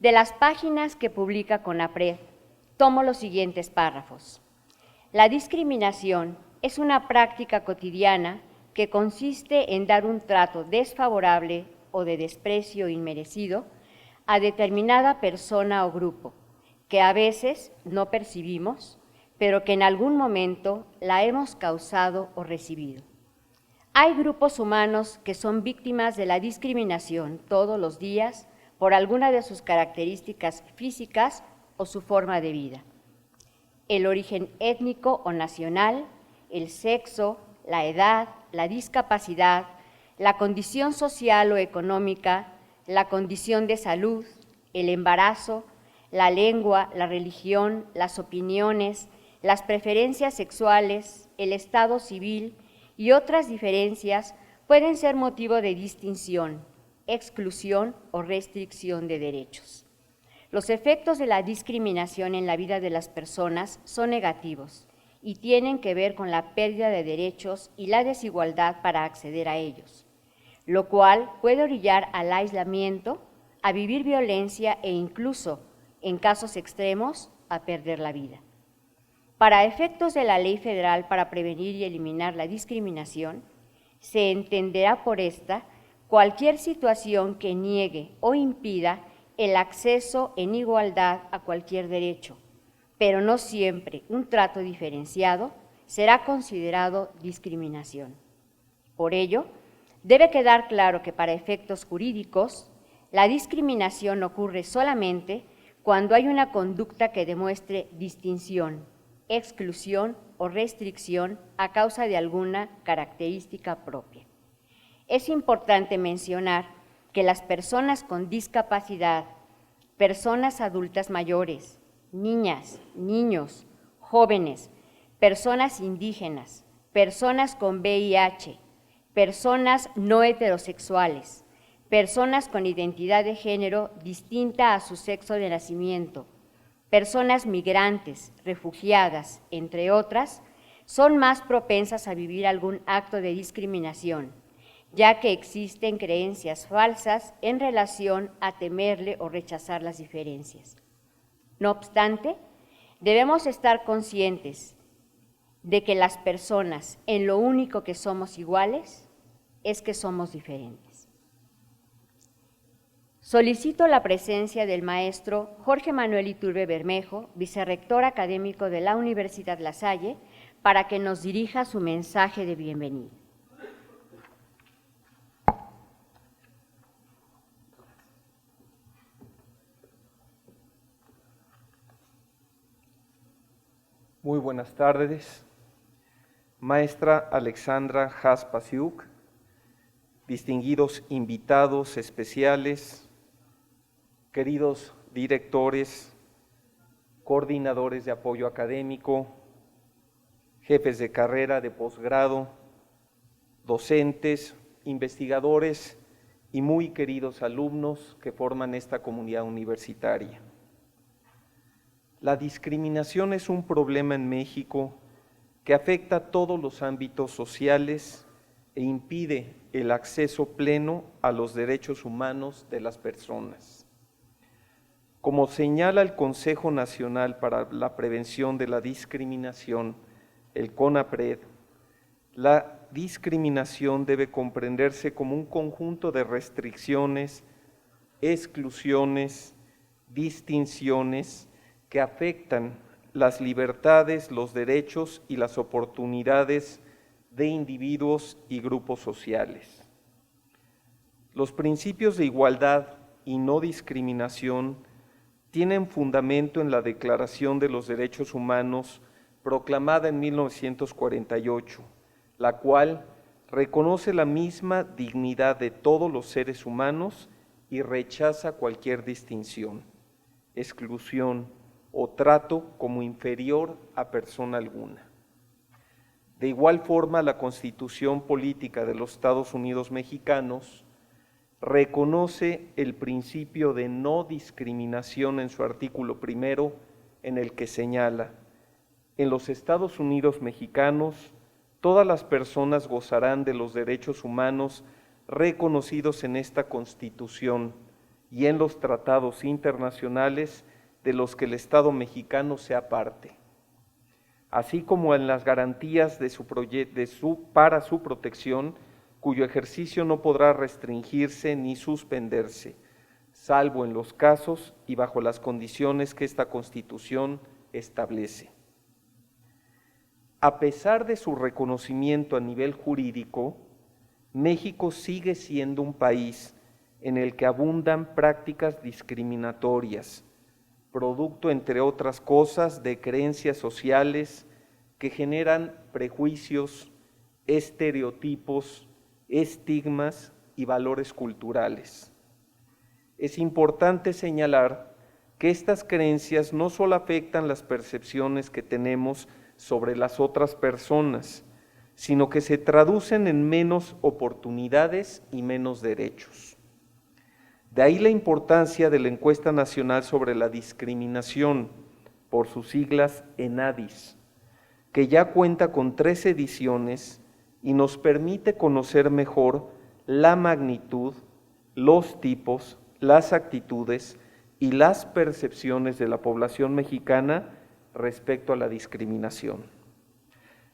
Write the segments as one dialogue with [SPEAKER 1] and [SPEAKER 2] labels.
[SPEAKER 1] De las páginas que publica CONAPRED, tomo los siguientes párrafos. La discriminación es una práctica cotidiana que consiste en dar un trato desfavorable o de desprecio inmerecido a determinada persona o grupo, que a veces no percibimos, pero que en algún momento la hemos causado o recibido. Hay grupos humanos que son víctimas de la discriminación todos los días por alguna de sus características físicas o su forma de vida. El origen étnico o nacional, el sexo, la edad, la discapacidad, la condición social o económica, la condición de salud, el embarazo, la lengua, la religión, las opiniones, las preferencias sexuales, el estado civil y otras diferencias pueden ser motivo de distinción, exclusión o restricción de derechos. Los efectos de la discriminación en la vida de las personas son negativos y tienen que ver con la pérdida de derechos y la desigualdad para acceder a ellos, lo cual puede orillar al aislamiento, a vivir violencia e incluso, en casos extremos, a perder la vida. Para efectos de la Ley Federal para prevenir y eliminar la discriminación, se entenderá por esta cualquier situación que niegue o impida el acceso en igualdad a cualquier derecho, pero no siempre un trato diferenciado será considerado discriminación. Por ello, debe quedar claro que para efectos jurídicos, la discriminación ocurre solamente cuando hay una conducta que demuestre distinción, exclusión o restricción a causa de alguna característica propia. Es importante mencionar que las personas con discapacidad, personas adultas mayores, niñas, niños, jóvenes, personas indígenas, personas con VIH, personas no heterosexuales, personas con identidad de género distinta a su sexo de nacimiento, personas migrantes, refugiadas, entre otras, son más propensas a vivir algún acto de discriminación, ya que existen creencias falsas en relación a temerle o rechazar las diferencias. No obstante, debemos estar conscientes de que las personas en lo único que somos iguales es que somos diferentes. Solicito la presencia del maestro Jorge Manuel Iturbe Bermejo, vicerrector académico de la Universidad La Salle, para que nos dirija su mensaje de bienvenida.
[SPEAKER 2] Muy buenas tardes, maestra Alexandra Jaspasiuk, distinguidos invitados especiales, queridos directores, coordinadores de apoyo académico, jefes de carrera de posgrado, docentes, investigadores y muy queridos alumnos que forman esta comunidad universitaria. La discriminación es un problema en México que afecta a todos los ámbitos sociales e impide el acceso pleno a los derechos humanos de las personas. Como señala el Consejo Nacional para la Prevención de la Discriminación, el CONAPRED, la discriminación debe comprenderse como un conjunto de restricciones, exclusiones, distinciones que afectan las libertades, los derechos y las oportunidades de individuos y grupos sociales. Los principios de igualdad y no discriminación tienen fundamento en la Declaración de los Derechos Humanos proclamada en 1948, la cual reconoce la misma dignidad de todos los seres humanos y rechaza cualquier distinción, exclusión o trato como inferior a persona alguna. De igual forma, la Constitución Política de los Estados Unidos Mexicanos reconoce el principio de no discriminación en su artículo 1, en el que señala: en los Estados Unidos Mexicanos, todas las personas gozarán de los derechos humanos reconocidos en esta Constitución y en los tratados internacionales de los que el Estado mexicano sea parte, así como en las garantías para su protección, cuyo ejercicio no podrá restringirse ni suspenderse, salvo en los casos y bajo las condiciones que esta Constitución establece. A pesar de su reconocimiento a nivel jurídico, México sigue siendo un país en el que abundan prácticas discriminatorias, producto, entre otras cosas, de creencias sociales que generan prejuicios, estereotipos, estigmas y valores culturales. Es importante señalar que estas creencias no solo afectan las percepciones que tenemos sobre las otras personas, sino que se traducen en menos oportunidades y menos derechos. De ahí la importancia de la Encuesta Nacional sobre la Discriminación, por sus siglas ENADIS, que ya cuenta con 3 ediciones y nos permite conocer mejor la magnitud, los tipos, las actitudes y las percepciones de la población mexicana respecto a la discriminación.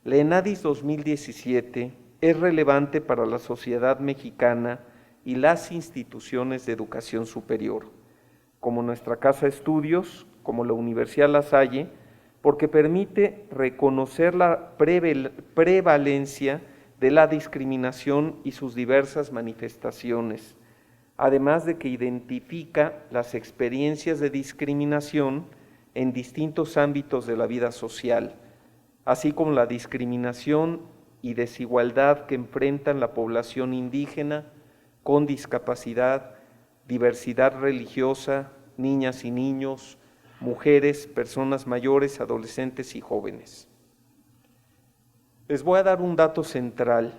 [SPEAKER 2] La ENADIS 2017 es relevante para la sociedad mexicana y las instituciones de educación superior, como nuestra Casa de Estudios, como la Universidad La Salle, porque permite reconocer la prevalencia de la discriminación y sus diversas manifestaciones, además de que identifica las experiencias de discriminación en distintos ámbitos de la vida social, así como la discriminación y desigualdad que enfrentan la población indígena con discapacidad, diversidad religiosa, niñas y niños, mujeres, personas mayores, adolescentes y jóvenes. Les voy a dar un dato central.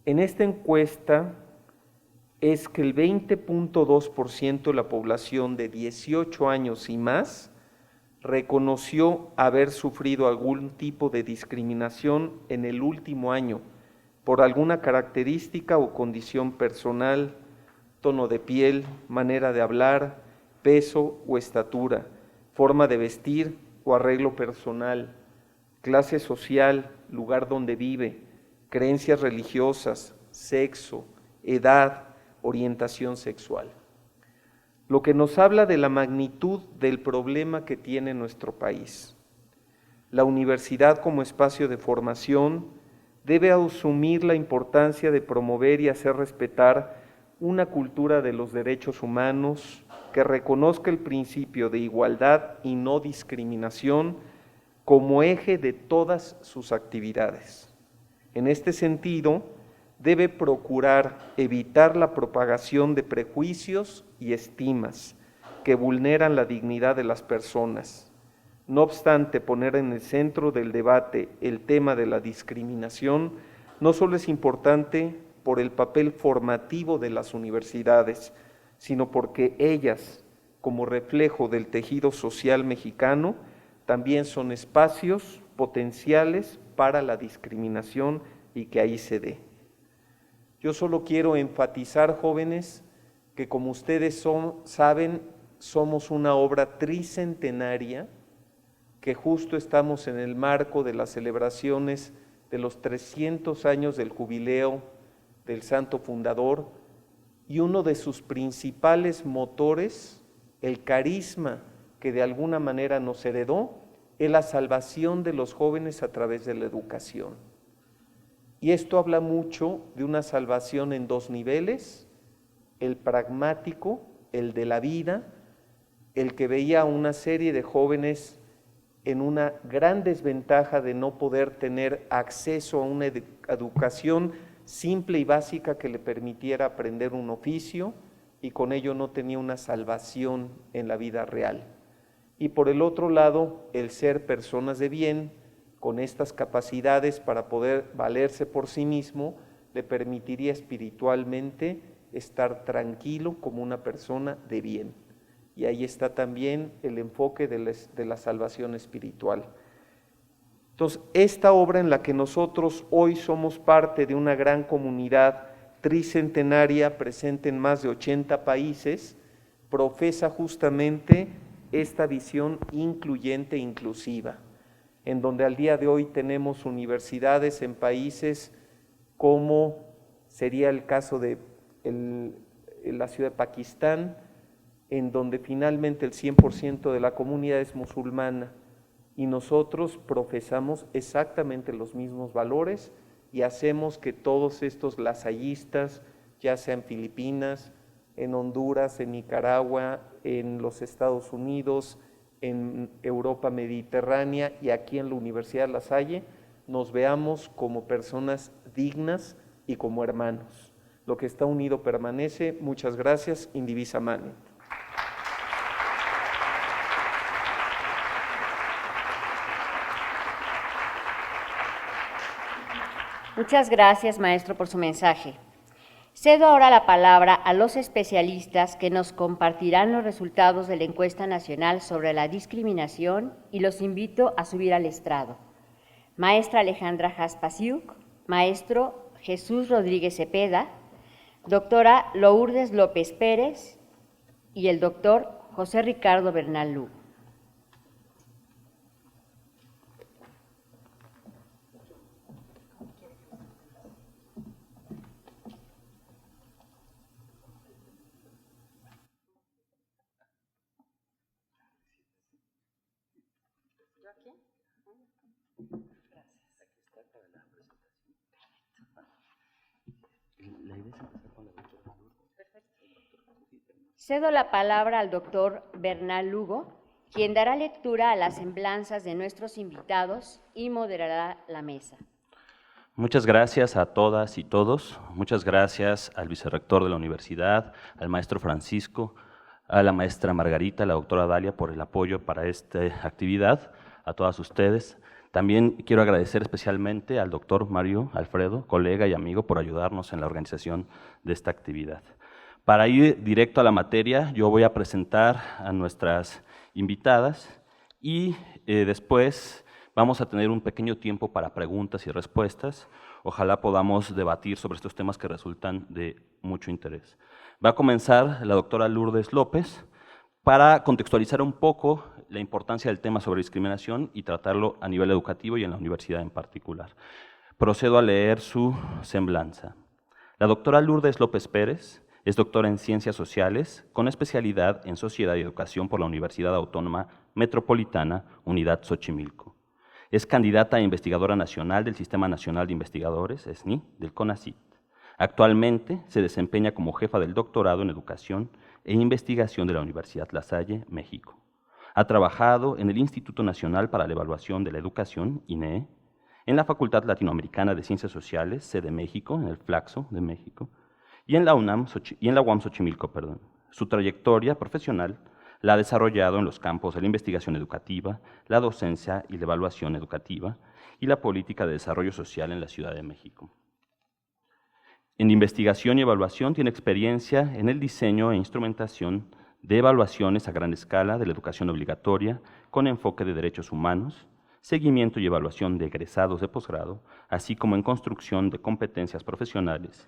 [SPEAKER 2] En esta encuesta es que el 20.2% de la población de 18 años y más reconoció haber sufrido algún tipo de discriminación en el último año por alguna característica o condición personal, tono de piel, manera de hablar, peso o estatura, forma de vestir o arreglo personal, clase social, lugar donde vive, creencias religiosas, sexo, edad, orientación sexual. Lo que nos habla de la magnitud del problema que tiene nuestro país. La universidad como espacio de formación debe asumir la importancia de promover y hacer respetar una cultura de los derechos humanos que reconozca el principio de igualdad y no discriminación como eje de todas sus actividades. En este sentido, debe procurar evitar la propagación de prejuicios y estimas que vulneran la dignidad de las personas. No obstante, poner en el centro del debate el tema de la discriminación no solo es importante por el papel formativo de las universidades, sino porque ellas, como reflejo del tejido social mexicano, también son espacios potenciales para la discriminación y que ahí se dé. Yo solo quiero enfatizar, jóvenes, que como ustedes saben, somos una obra tricentenaria, que justo estamos en el marco de las celebraciones de los 300 años del jubileo del Santo Fundador, y uno de sus principales motores, el carisma que de alguna manera nos heredó, es la salvación de los jóvenes a través de la educación. Y esto habla mucho de una salvación en 2 niveles, el pragmático, el de la vida, el que veía a una serie de jóvenes en una gran desventaja de no poder tener acceso a una educación simple y básica que le permitiera aprender un oficio, y con ello no tenía una salvación en la vida real. Y por el otro lado, el ser personas de bien, con estas capacidades para poder valerse por sí mismo, le permitiría espiritualmente estar tranquilo como una persona de bien. Y ahí está también el enfoque de la salvación espiritual. Entonces, esta obra en la que nosotros hoy somos parte de una gran comunidad tricentenaria presente en más de 80 países, profesa justamente esta visión incluyente e inclusiva, en donde al día de hoy tenemos universidades en países como sería el caso de la ciudad de Pakistán, en donde finalmente el 100% de la comunidad es musulmana, y nosotros profesamos exactamente los mismos valores y hacemos que todos estos lasallistas, ya sea en Filipinas, en Honduras, en Nicaragua, en los Estados Unidos, en Europa mediterránea y aquí en la Universidad La Salle, nos veamos como personas dignas y como hermanos. Lo que está unido permanece. Muchas gracias. Indivisa Manet.
[SPEAKER 1] Muchas gracias, maestro, por su mensaje. Cedo ahora la palabra a los especialistas que nos compartirán los resultados de la encuesta nacional sobre la discriminación y los invito a subir al estrado. Maestra Alejandra Jaspasiuk, maestro Jesús Rodríguez Cepeda, doctora Lourdes López Pérez y el doctor José Ricardo Bernal Lugo. Cedo la palabra al doctor Bernal Lugo, quien dará lectura a las semblanzas de nuestros invitados y moderará la mesa.
[SPEAKER 3] Muchas gracias a todas y todos. Muchas gracias al vicerrector de la universidad, al maestro Francisco, a la maestra Margarita, a la doctora Dalia por el apoyo para esta actividad, a todas ustedes. También quiero agradecer especialmente al doctor Mario Alfredo, colega y amigo, por ayudarnos en la organización de esta actividad. Para ir directo a la materia, yo voy a presentar a nuestras invitadas y después vamos a tener un pequeño tiempo para preguntas y respuestas. Ojalá podamos debatir sobre estos temas que resultan de mucho interés. Va a comenzar la doctora Lourdes López para contextualizar un poco la importancia del tema sobre discriminación y tratarlo a nivel educativo y en la universidad en particular. Procedo a leer su semblanza. La doctora Lourdes López Pérez es doctora en Ciencias Sociales con especialidad en Sociedad y Educación por la Universidad Autónoma Metropolitana, Unidad Xochimilco. Es candidata a investigadora nacional del Sistema Nacional de Investigadores, SNI, del CONACYT. Actualmente se desempeña como jefa del doctorado en Educación e Investigación de la Universidad La Salle, México. Ha trabajado en el Instituto Nacional para la Evaluación de la Educación, INEE, en la Facultad Latinoamericana de Ciencias Sociales, sede México, en el Flaxo de México, y en la UAM Xochimilco. Su trayectoria profesional la ha desarrollado en los campos de la investigación educativa, la docencia y la evaluación educativa y la política de desarrollo social en la Ciudad de México. En investigación y evaluación tiene experiencia en el diseño e instrumentación de evaluaciones a gran escala de la educación obligatoria con enfoque de derechos humanos, seguimiento y evaluación de egresados de posgrado, así como en construcción de competencias profesionales.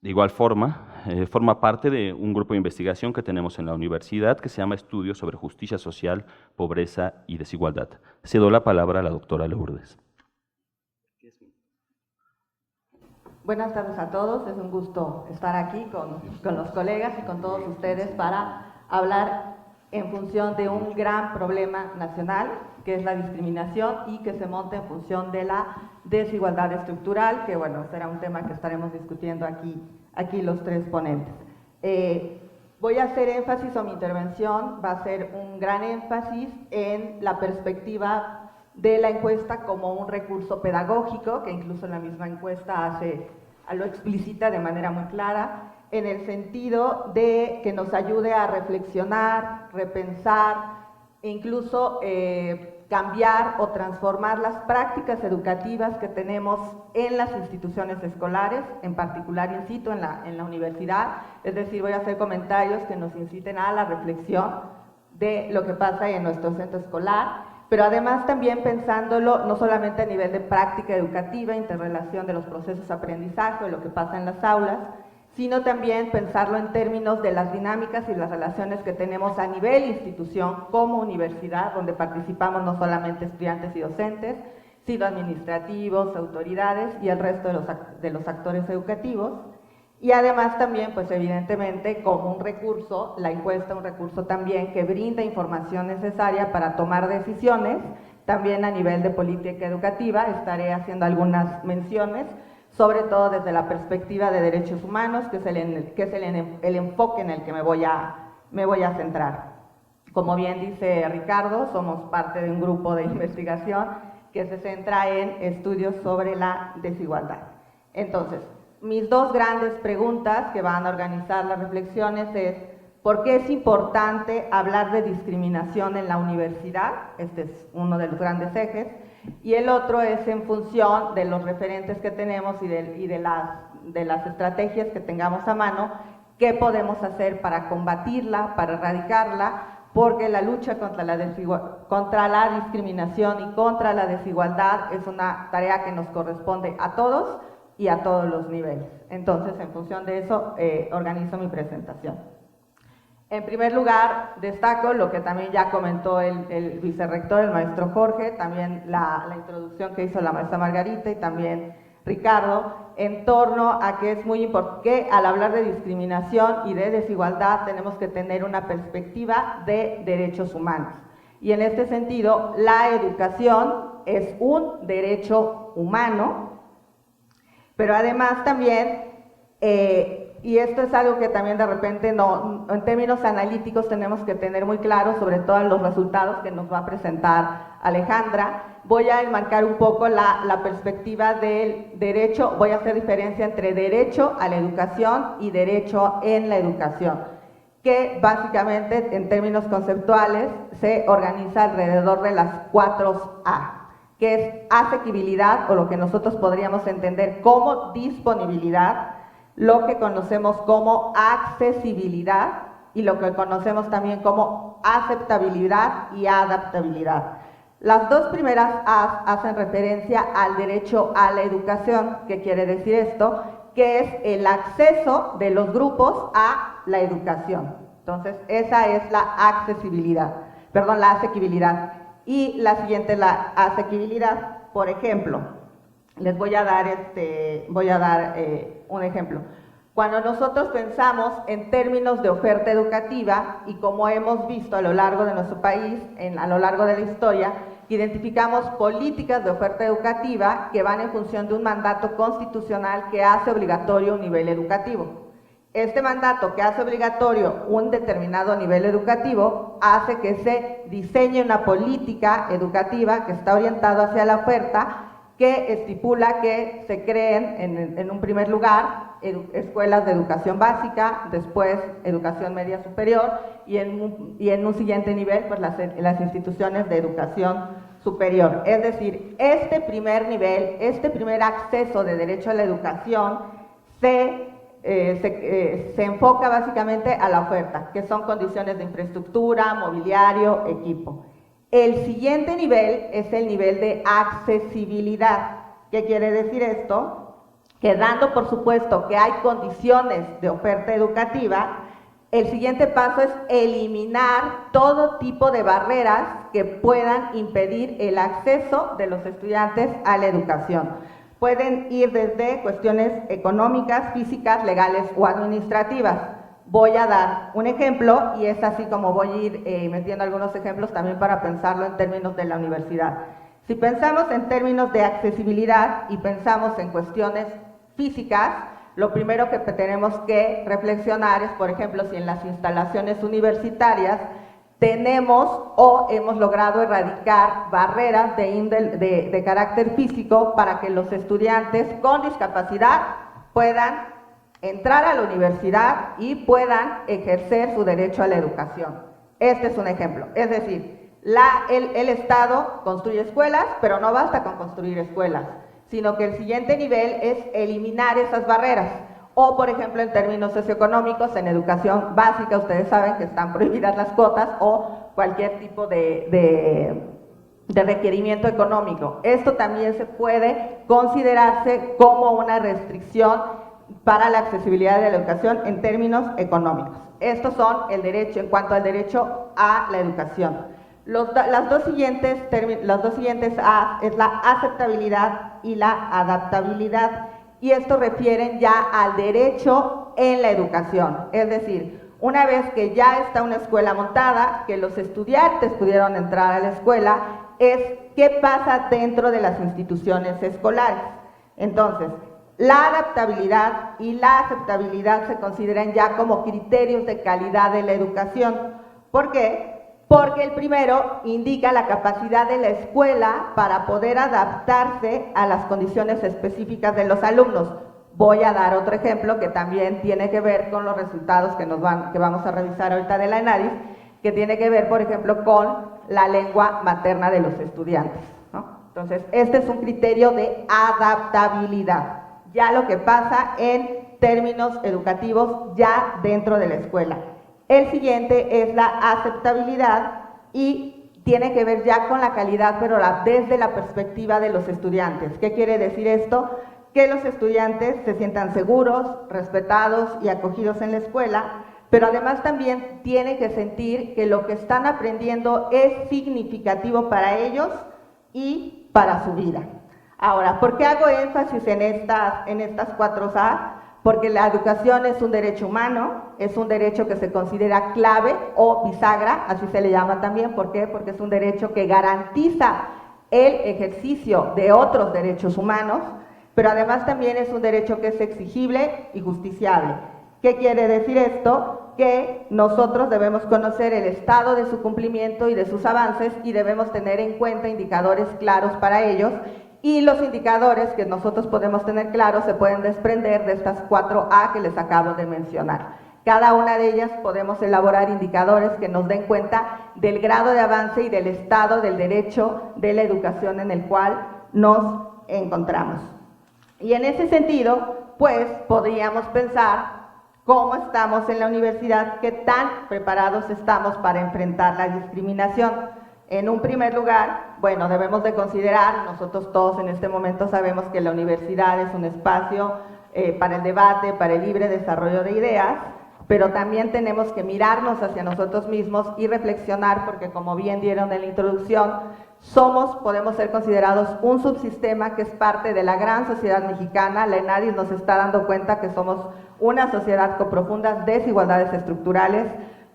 [SPEAKER 3] De igual forma, forma parte de un grupo de investigación que tenemos en la universidad que se llama Estudios sobre Justicia Social, Pobreza y Desigualdad. Cedo la palabra a la doctora Lourdes.
[SPEAKER 4] Buenas tardes a todos, es un gusto estar aquí con los colegas y con todos ustedes para hablar en función de un gran problema nacional, que es la discriminación y que se monta en función de la desigualdad estructural, que bueno, será un tema que estaremos discutiendo aquí los tres ponentes. Voy a hacer énfasis, o mi intervención va a ser un gran énfasis en la perspectiva de la encuesta como un recurso pedagógico, que incluso la misma encuesta lo explicita de manera muy clara, en el sentido de que nos ayude a reflexionar, repensar e incluso cambiar o transformar las prácticas educativas que tenemos en las instituciones escolares, en particular incito en la universidad, es decir, voy a hacer comentarios que nos inciten a la reflexión de lo que pasa en nuestro centro escolar, pero además también pensándolo no solamente a nivel de práctica educativa, interrelación de los procesos de aprendizaje o lo que pasa en las aulas, sino también pensarlo en términos de las dinámicas y las relaciones que tenemos a nivel institución como universidad, donde participamos no solamente estudiantes y docentes, sino administrativos, autoridades y el resto de los actores educativos. Y además también, pues evidentemente, como un recurso, la encuesta, un recurso también que brinda información necesaria para tomar decisiones, también a nivel de política educativa. Estaré haciendo algunas menciones, sobre todo desde la perspectiva de derechos humanos, que es el enfoque en el que me voy a centrar. Como bien dice Ricardo, somos parte de un grupo de investigación que se centra en estudios sobre la desigualdad. Entonces, mis dos grandes preguntas que van a organizar las reflexiones es: ¿por qué es importante hablar de discriminación en la universidad? Este es uno de los grandes ejes. Y el otro es en función de los referentes que tenemos y de las estrategias que tengamos a mano, ¿qué podemos hacer para combatirla, para erradicarla? Porque la lucha contra la discriminación y contra la desigualdad es una tarea que nos corresponde a todos y a todos los niveles. Entonces, en función de eso, organizo mi presentación. En primer lugar, destaco lo que también ya comentó el vicerrector, el maestro Jorge, también la introducción que hizo la maestra Margarita y también Ricardo, en torno a que es muy importante que al hablar de discriminación y de desigualdad tenemos que tener una perspectiva de derechos humanos. Y en este sentido, la educación es un derecho humano, pero además también, y esto es algo que también de repente en términos analíticos tenemos que tener muy claro, sobre todo en los resultados que nos va a presentar Alejandra. Voy a enmarcar un poco la perspectiva del derecho, voy a hacer diferencia entre derecho a la educación y derecho en la educación, que básicamente en términos conceptuales se organiza alrededor de las 4A, que es asequibilidad, o lo que nosotros podríamos entender como disponibilidad, lo que conocemos como accesibilidad y lo que conocemos también como aceptabilidad y adaptabilidad. Las dos primeras A hacen referencia al derecho a la educación. ¿Qué quiere decir esto? Que es el acceso de los grupos a la educación. Entonces, esa es la asequibilidad. Y la siguiente, la asequibilidad. Por ejemplo, les voy a dar un ejemplo. Cuando nosotros pensamos en términos de oferta educativa, y como hemos visto a lo largo de nuestro país, a lo largo de la historia, identificamos políticas de oferta educativa que van en función de un mandato constitucional que hace obligatorio un nivel educativo. Este mandato que hace obligatorio un determinado nivel educativo hace que se diseñe una política educativa que está orientada hacia la oferta, que estipula que se creen en un primer lugar escuelas de educación básica, después educación media superior y en un siguiente nivel pues las instituciones de educación superior. Es decir, este primer nivel, este primer acceso de derecho a la educación se enfoca básicamente a la oferta, que son condiciones de infraestructura, mobiliario, equipo. El siguiente nivel es el nivel de accesibilidad. ¿Qué quiere decir esto? Que dando por supuesto que hay condiciones de oferta educativa, el siguiente paso es eliminar todo tipo de barreras que puedan impedir el acceso de los estudiantes a la educación. Pueden ir desde cuestiones económicas, físicas, legales o administrativas. Voy a dar un ejemplo y es así como voy a ir metiendo algunos ejemplos también para pensarlo en términos de la universidad. Si pensamos en términos de accesibilidad y pensamos en cuestiones físicas, lo primero que tenemos que reflexionar es, por ejemplo, si en las instalaciones universitarias tenemos o hemos logrado erradicar barreras de carácter físico para que los estudiantes con discapacidad puedan entrar a la universidad y puedan ejercer su derecho a la educación. Este es un ejemplo. Es decir, el Estado construye escuelas, pero no basta con construir escuelas, sino que el siguiente nivel es eliminar esas barreras. O, por ejemplo, en términos socioeconómicos, en educación básica, ustedes saben que están prohibidas las cuotas o cualquier tipo de de requerimiento económico. Esto también se puede considerarse como una restricción para la accesibilidad de la educación en términos económicos. Estos son el derecho, en cuanto al derecho a la educación. Las dos siguientes A es la aceptabilidad y la adaptabilidad, y esto refieren ya al derecho en la educación, es decir, una vez que ya está una escuela montada, que los estudiantes pudieron entrar a la escuela, es qué pasa dentro de las instituciones escolares. Entonces, la adaptabilidad y la aceptabilidad se consideran ya como criterios de calidad de la educación. ¿Por qué? Porque el primero indica la capacidad de la escuela para poder adaptarse a las condiciones específicas de los alumnos. Voy a dar otro ejemplo que también tiene que ver con los resultados que vamos a revisar ahorita de la ENADIS, que tiene que ver, por ejemplo, con la lengua materna de los estudiantes, ¿no? Entonces, este es un criterio de adaptabilidad, ya lo que pasa en términos educativos ya dentro de la escuela. El siguiente es la aceptabilidad y tiene que ver ya con la calidad, pero desde la perspectiva de los estudiantes. ¿Qué quiere decir esto? Que los estudiantes se sientan seguros, respetados y acogidos en la escuela, pero además también tienen que sentir que lo que están aprendiendo es significativo para ellos y para su vida. Ahora, ¿por qué hago énfasis en estas 4A? Porque la educación es un derecho humano, es un derecho que se considera clave o bisagra, así se le llama también. ¿Por qué? Porque es un derecho que garantiza el ejercicio de otros derechos humanos, pero además también es un derecho que es exigible y justiciable. ¿Qué quiere decir esto? Que nosotros debemos conocer el estado de su cumplimiento y de sus avances y debemos tener en cuenta indicadores claros para ellos, y los indicadores que nosotros podemos tener claros se pueden desprender de estas 4A que les acabo de mencionar. Cada una de ellas podemos elaborar indicadores que nos den cuenta del grado de avance y del estado del derecho de la educación en el cual nos encontramos. Y en ese sentido, pues, podríamos pensar cómo estamos en la universidad, qué tan preparados estamos para enfrentar la discriminación. En un primer lugar, bueno, debemos de considerar, nosotros todos en este momento sabemos que la universidad es un espacio para el debate, para el libre desarrollo de ideas, pero también tenemos que mirarnos hacia nosotros mismos y reflexionar, porque como bien dieron en la introducción, podemos ser considerados un subsistema que es parte de la gran sociedad mexicana. La ENADIS nos está dando cuenta que somos una sociedad con profundas desigualdades estructurales,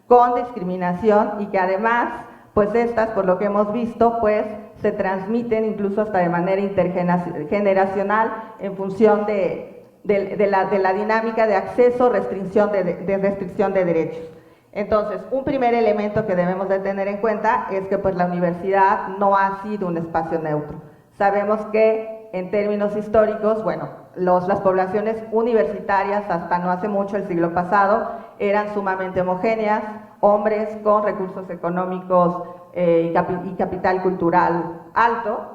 [SPEAKER 4] con discriminación, y que además, pues estas, por lo que hemos visto, pues se transmiten incluso hasta de manera intergeneracional en función de la dinámica de acceso, restricción de derechos. Entonces, un primer elemento que debemos de tener en cuenta es que pues la universidad no ha sido un espacio neutro. Sabemos que en términos históricos, bueno, las poblaciones universitarias hasta no hace mucho, el siglo pasado, eran sumamente homogéneas, hombres con recursos económicos y capital cultural alto,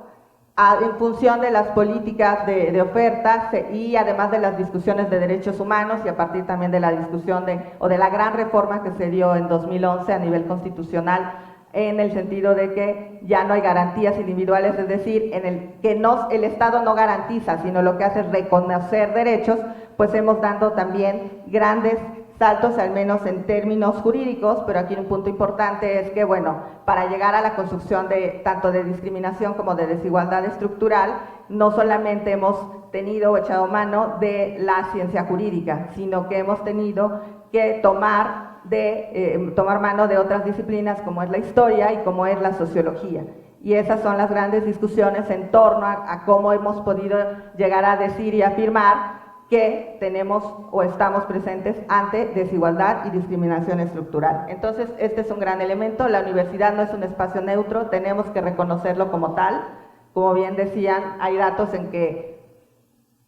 [SPEAKER 4] en función de las políticas de ofertas y además de las discusiones de derechos humanos, y a partir también de la discusión de la gran reforma que se dio en 2011 a nivel constitucional, en el sentido de que ya no hay garantías individuales, es decir, en el que el Estado no garantiza, sino lo que hace es reconocer derechos, pues hemos dado también grandes saltos, al menos en términos jurídicos, pero aquí un punto importante es que, bueno, para llegar a la construcción tanto de discriminación como de desigualdad estructural, no solamente hemos tenido o echado mano de la ciencia jurídica, sino que hemos tenido que tomar mano de otras disciplinas como es la historia y como es la sociología. Y esas son las grandes discusiones en torno a cómo hemos podido llegar a decir y afirmar que tenemos o estamos presentes ante desigualdad y discriminación estructural. Entonces, este es un gran elemento. La universidad no es un espacio neutro, tenemos que reconocerlo como tal. Como bien decían, hay datos en que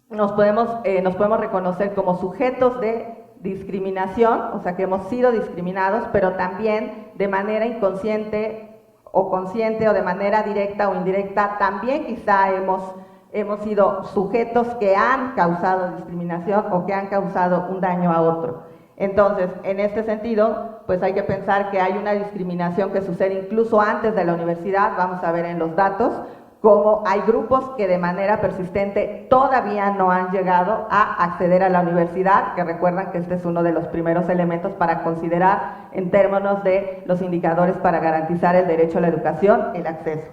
[SPEAKER 4] nos podemos reconocer como sujetos de discriminación, o sea que hemos sido discriminados, pero también de manera inconsciente o consciente, o de manera directa o indirecta, también quizá hemos sido sujetos que han causado discriminación o que han causado un daño a otro. Entonces, en este sentido, pues hay que pensar que hay una discriminación que sucede incluso antes de la universidad. Vamos a ver en los datos cómo hay grupos que de manera persistente todavía no han llegado a acceder a la universidad, que recuerdan que este es uno de los primeros elementos para considerar en términos de los indicadores para garantizar el derecho a la educación, el acceso.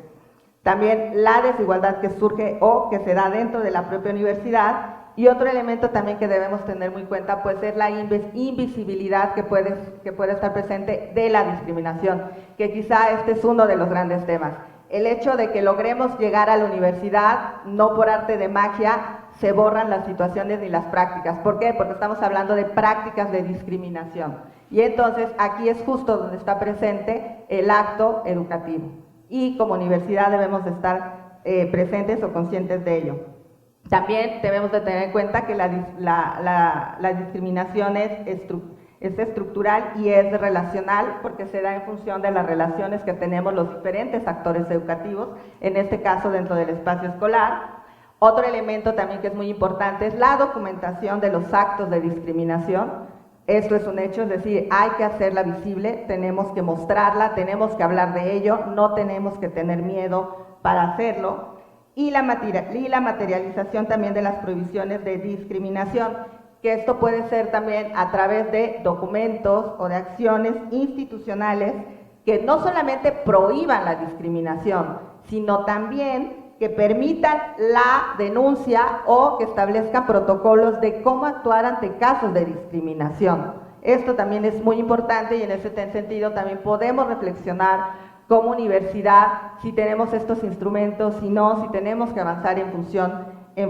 [SPEAKER 4] También la desigualdad que surge o que se da dentro de la propia universidad. Y otro elemento también que debemos tener muy en cuenta pues es la invisibilidad que puede estar presente de la discriminación, que quizá este es uno de los grandes temas. El hecho de que logremos llegar a la universidad, no por arte de magia, se borran las situaciones ni las prácticas. ¿Por qué? Porque estamos hablando de prácticas de discriminación. Y entonces aquí es justo donde está presente el acto educativo. Y como universidad debemos de estar presentes o conscientes de ello. También debemos de tener en cuenta que la discriminación es estructural y es relacional porque se da en función de las relaciones que tenemos los diferentes actores educativos, en este caso dentro del espacio escolar. Otro elemento también que es muy importante es la documentación de los actos de discriminación. Esto es un hecho, es decir, hay que hacerla visible, tenemos que mostrarla, tenemos que hablar de ello, no tenemos que tener miedo para hacerlo. Y la materialización también de las prohibiciones de discriminación, que esto puede ser también a través de documentos o de acciones institucionales que no solamente prohíban la discriminación, sino también que permitan la denuncia o que establezcan protocolos de cómo actuar ante casos de discriminación. Esto también es muy importante y en ese sentido también podemos reflexionar como universidad, si tenemos estos instrumentos, si no, si tenemos que avanzar en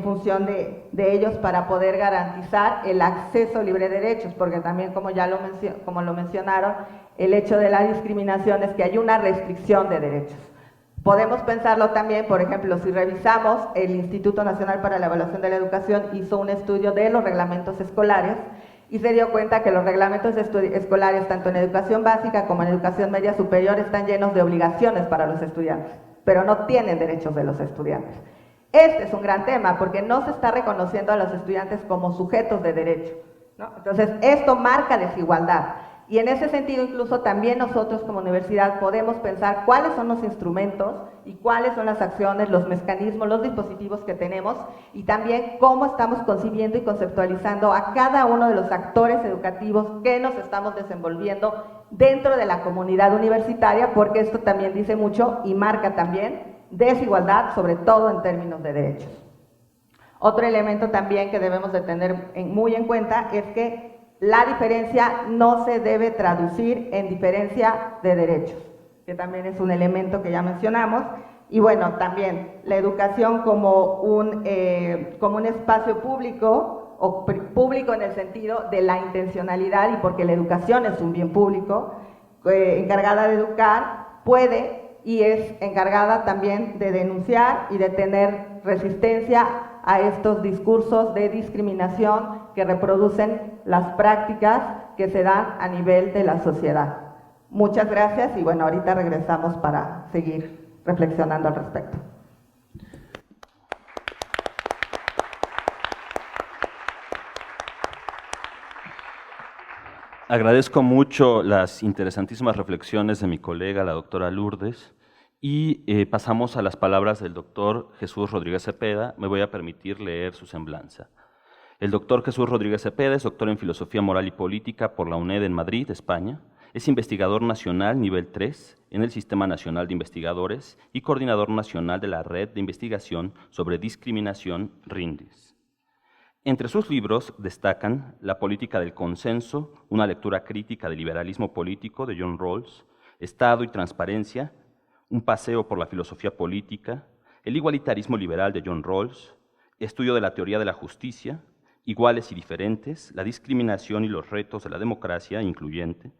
[SPEAKER 4] función de ellos para poder garantizar el acceso libre de derechos, porque también como lo mencionaron, el hecho de la discriminación es que hay una restricción de derechos. Podemos pensarlo también, por ejemplo, si revisamos, el Instituto Nacional para la Evaluación de la Educación hizo un estudio de los reglamentos escolares y se dio cuenta que los reglamentos escolares, tanto en educación básica como en educación media superior, están llenos de obligaciones para los estudiantes, pero no tienen derechos de los estudiantes. Este es un gran tema, porque no se está reconociendo a los estudiantes como sujetos de derecho, ¿no? Entonces, esto marca desigualdad. Y en ese sentido, incluso también nosotros como universidad podemos pensar cuáles son los instrumentos y cuáles son las acciones, los mecanismos, los dispositivos que tenemos y también cómo estamos concibiendo y conceptualizando a cada uno de los actores educativos que nos estamos desenvolviendo dentro de la comunidad universitaria, porque esto también dice mucho y marca también desigualdad, sobre todo en términos de derechos. Otro elemento también que debemos de tener muy en cuenta es que la diferencia no se debe traducir en diferencia de derechos, que también es un elemento que ya mencionamos. Y bueno, también la educación como un espacio público, o público en el sentido de la intencionalidad y porque la educación es un bien público, encargada de educar, puede y es encargada también de denunciar y de tener resistencia a estos discursos de discriminación que reproducen las prácticas que se dan a nivel de la sociedad. Muchas gracias y bueno, ahorita regresamos para seguir reflexionando al respecto.
[SPEAKER 3] Agradezco mucho las interesantísimas reflexiones de mi colega, la doctora Lourdes, y pasamos a las palabras del doctor Jesús Rodríguez Cepeda. Me voy a permitir leer su semblanza. El doctor Jesús Rodríguez Cepeda es doctor en Filosofía Moral y Política por la UNED en Madrid, España. Es investigador nacional nivel 3 en el Sistema Nacional de Investigadores y coordinador nacional de la Red de Investigación sobre Discriminación RINDIS. Entre sus libros destacan La política del consenso, una lectura crítica del liberalismo político de John Rawls, Estado y transparencia, un paseo por la filosofía política, El igualitarismo liberal de John Rawls, Estudio de la teoría de la justicia, Iguales y diferentes, la discriminación y los retos de la democracia incluyente,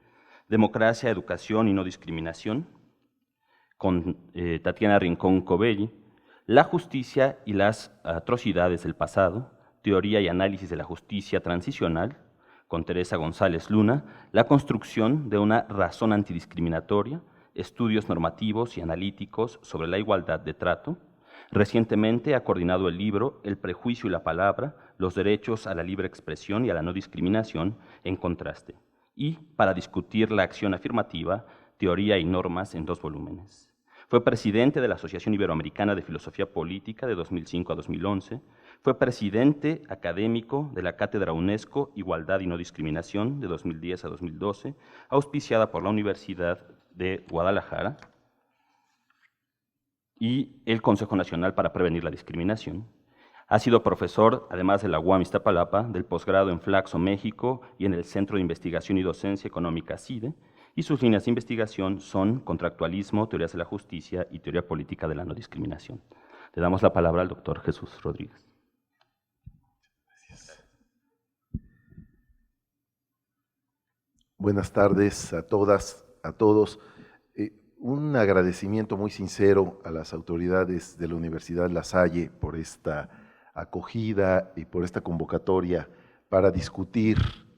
[SPEAKER 3] Democracia, educación y no discriminación, con Tatiana Rincón Covelli, La justicia y las atrocidades del pasado, Teoría y análisis de la justicia transicional, con Teresa González Luna, La construcción de una razón antidiscriminatoria, Estudios normativos y analíticos sobre la igualdad de trato. Recientemente ha coordinado el libro El prejuicio y la palabra, los derechos a la libre expresión y a la no discriminación en contraste, y para discutir la acción afirmativa, teoría y normas en 2 volúmenes. Fue presidente de la Asociación Iberoamericana de Filosofía Política de 2005 a 2011, fue presidente académico de la Cátedra UNESCO Igualdad y No Discriminación de 2010 a 2012, auspiciada por la Universidad de Guadalajara y el Consejo Nacional para Prevenir la Discriminación. Ha sido profesor, además de la UAM Iztapalapa, del posgrado en Flaxo, México, y en el Centro de Investigación y Docencia Económica CIDE, y sus líneas de investigación son contractualismo, teorías de la justicia y teoría política de la no discriminación. Le damos la palabra al doctor Jesús Rodríguez.
[SPEAKER 5] Gracias. Buenas tardes a todas, a todos. Un agradecimiento muy sincero a las autoridades de la Universidad La Salle por esta acogida y por esta convocatoria para discutir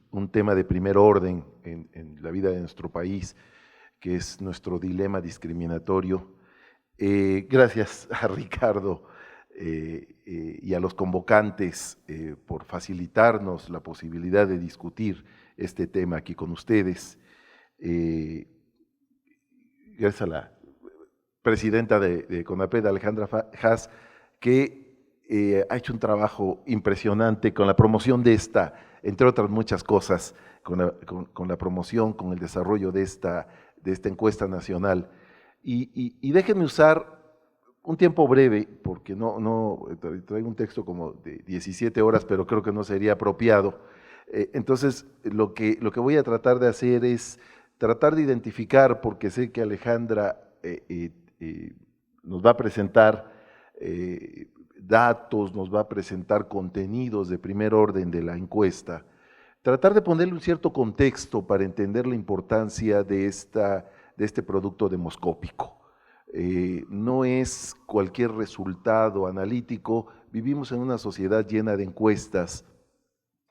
[SPEAKER 5] un tema de primer orden en la vida de nuestro país, que es nuestro dilema discriminatorio. Gracias a Ricardo y a los convocantes por facilitarnos la posibilidad de discutir este tema aquí con ustedes. Gracias a la presidenta de CONAPRED, Alejandra Haas, que ha hecho un trabajo impresionante con la promoción de esta, entre otras muchas cosas, con la promoción, con el desarrollo de esta encuesta nacional. Y déjenme usar un tiempo breve, porque traigo un texto como de 17 horas, pero creo que no sería apropiado. Entonces, lo que voy a tratar de hacer es tratar de identificar, porque sé que Alejandra nos va a presentar datos, nos va a presentar contenidos de primer orden de la encuesta, tratar de ponerle un cierto contexto para entender la importancia de este producto demoscópico. No es cualquier resultado analítico, vivimos en una sociedad llena de encuestas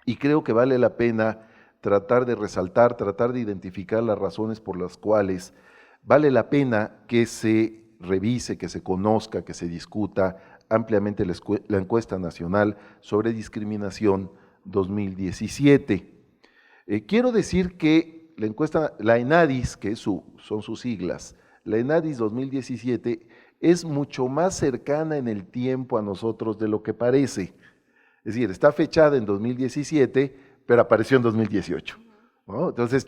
[SPEAKER 5] y creo que vale la pena tratar de resaltar, tratar de identificar las razones por las cuales vale la pena que se revise, que se conozca, que se discuta ampliamente la encuesta nacional sobre discriminación 2017. Quiero decir que la encuesta, la ENADIS, que son sus siglas, la ENADIS 2017 es mucho más cercana en el tiempo a nosotros de lo que parece. Es decir, está fechada en 2017, pero apareció en 2018. ¿No? Entonces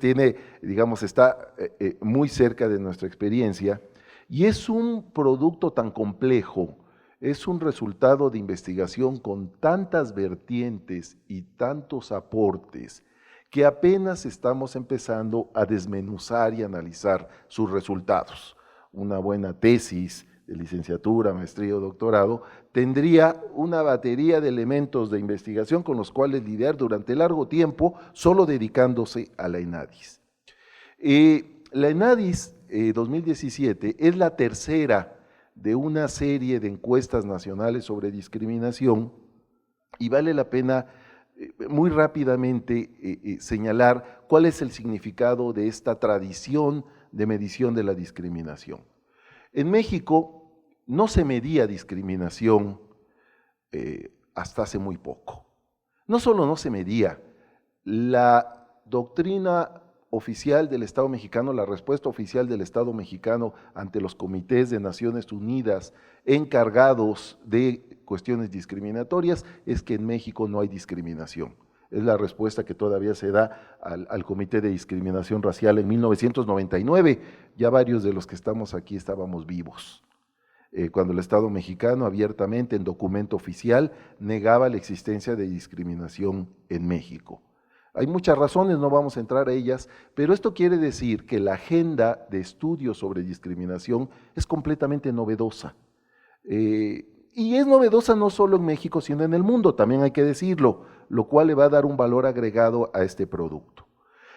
[SPEAKER 5] está muy cerca de nuestra experiencia y es un producto tan complejo, es un resultado de investigación con tantas vertientes y tantos aportes que apenas estamos empezando a desmenuzar y analizar sus resultados. Una buena tesis de licenciatura, maestría o doctorado tendría una batería de elementos de investigación con los cuales lidiar durante largo tiempo, solo dedicándose a la ENADIS. La ENADIS 2017 es la tercera de una serie de encuestas nacionales sobre discriminación y vale la pena muy rápidamente señalar cuál es el significado de esta tradición de medición de la discriminación. En México no se medía discriminación hasta hace muy poco. No solo no se medía, la doctrina oficial del Estado mexicano, la respuesta oficial del Estado mexicano ante los comités de Naciones Unidas encargados de cuestiones discriminatorias es que en México no hay discriminación. Es la respuesta que todavía se da al Comité de Discriminación Racial en 1999. Ya varios de los que estamos aquí estábamos vivos, cuando el Estado mexicano abiertamente en documento oficial negaba la existencia de discriminación en México. Hay muchas razones, no vamos a entrar a ellas, pero esto quiere decir que la agenda de estudios sobre discriminación es completamente novedosa. Y es novedosa no solo en México, sino en el mundo, también hay que decirlo, lo cual le va a dar un valor agregado a este producto.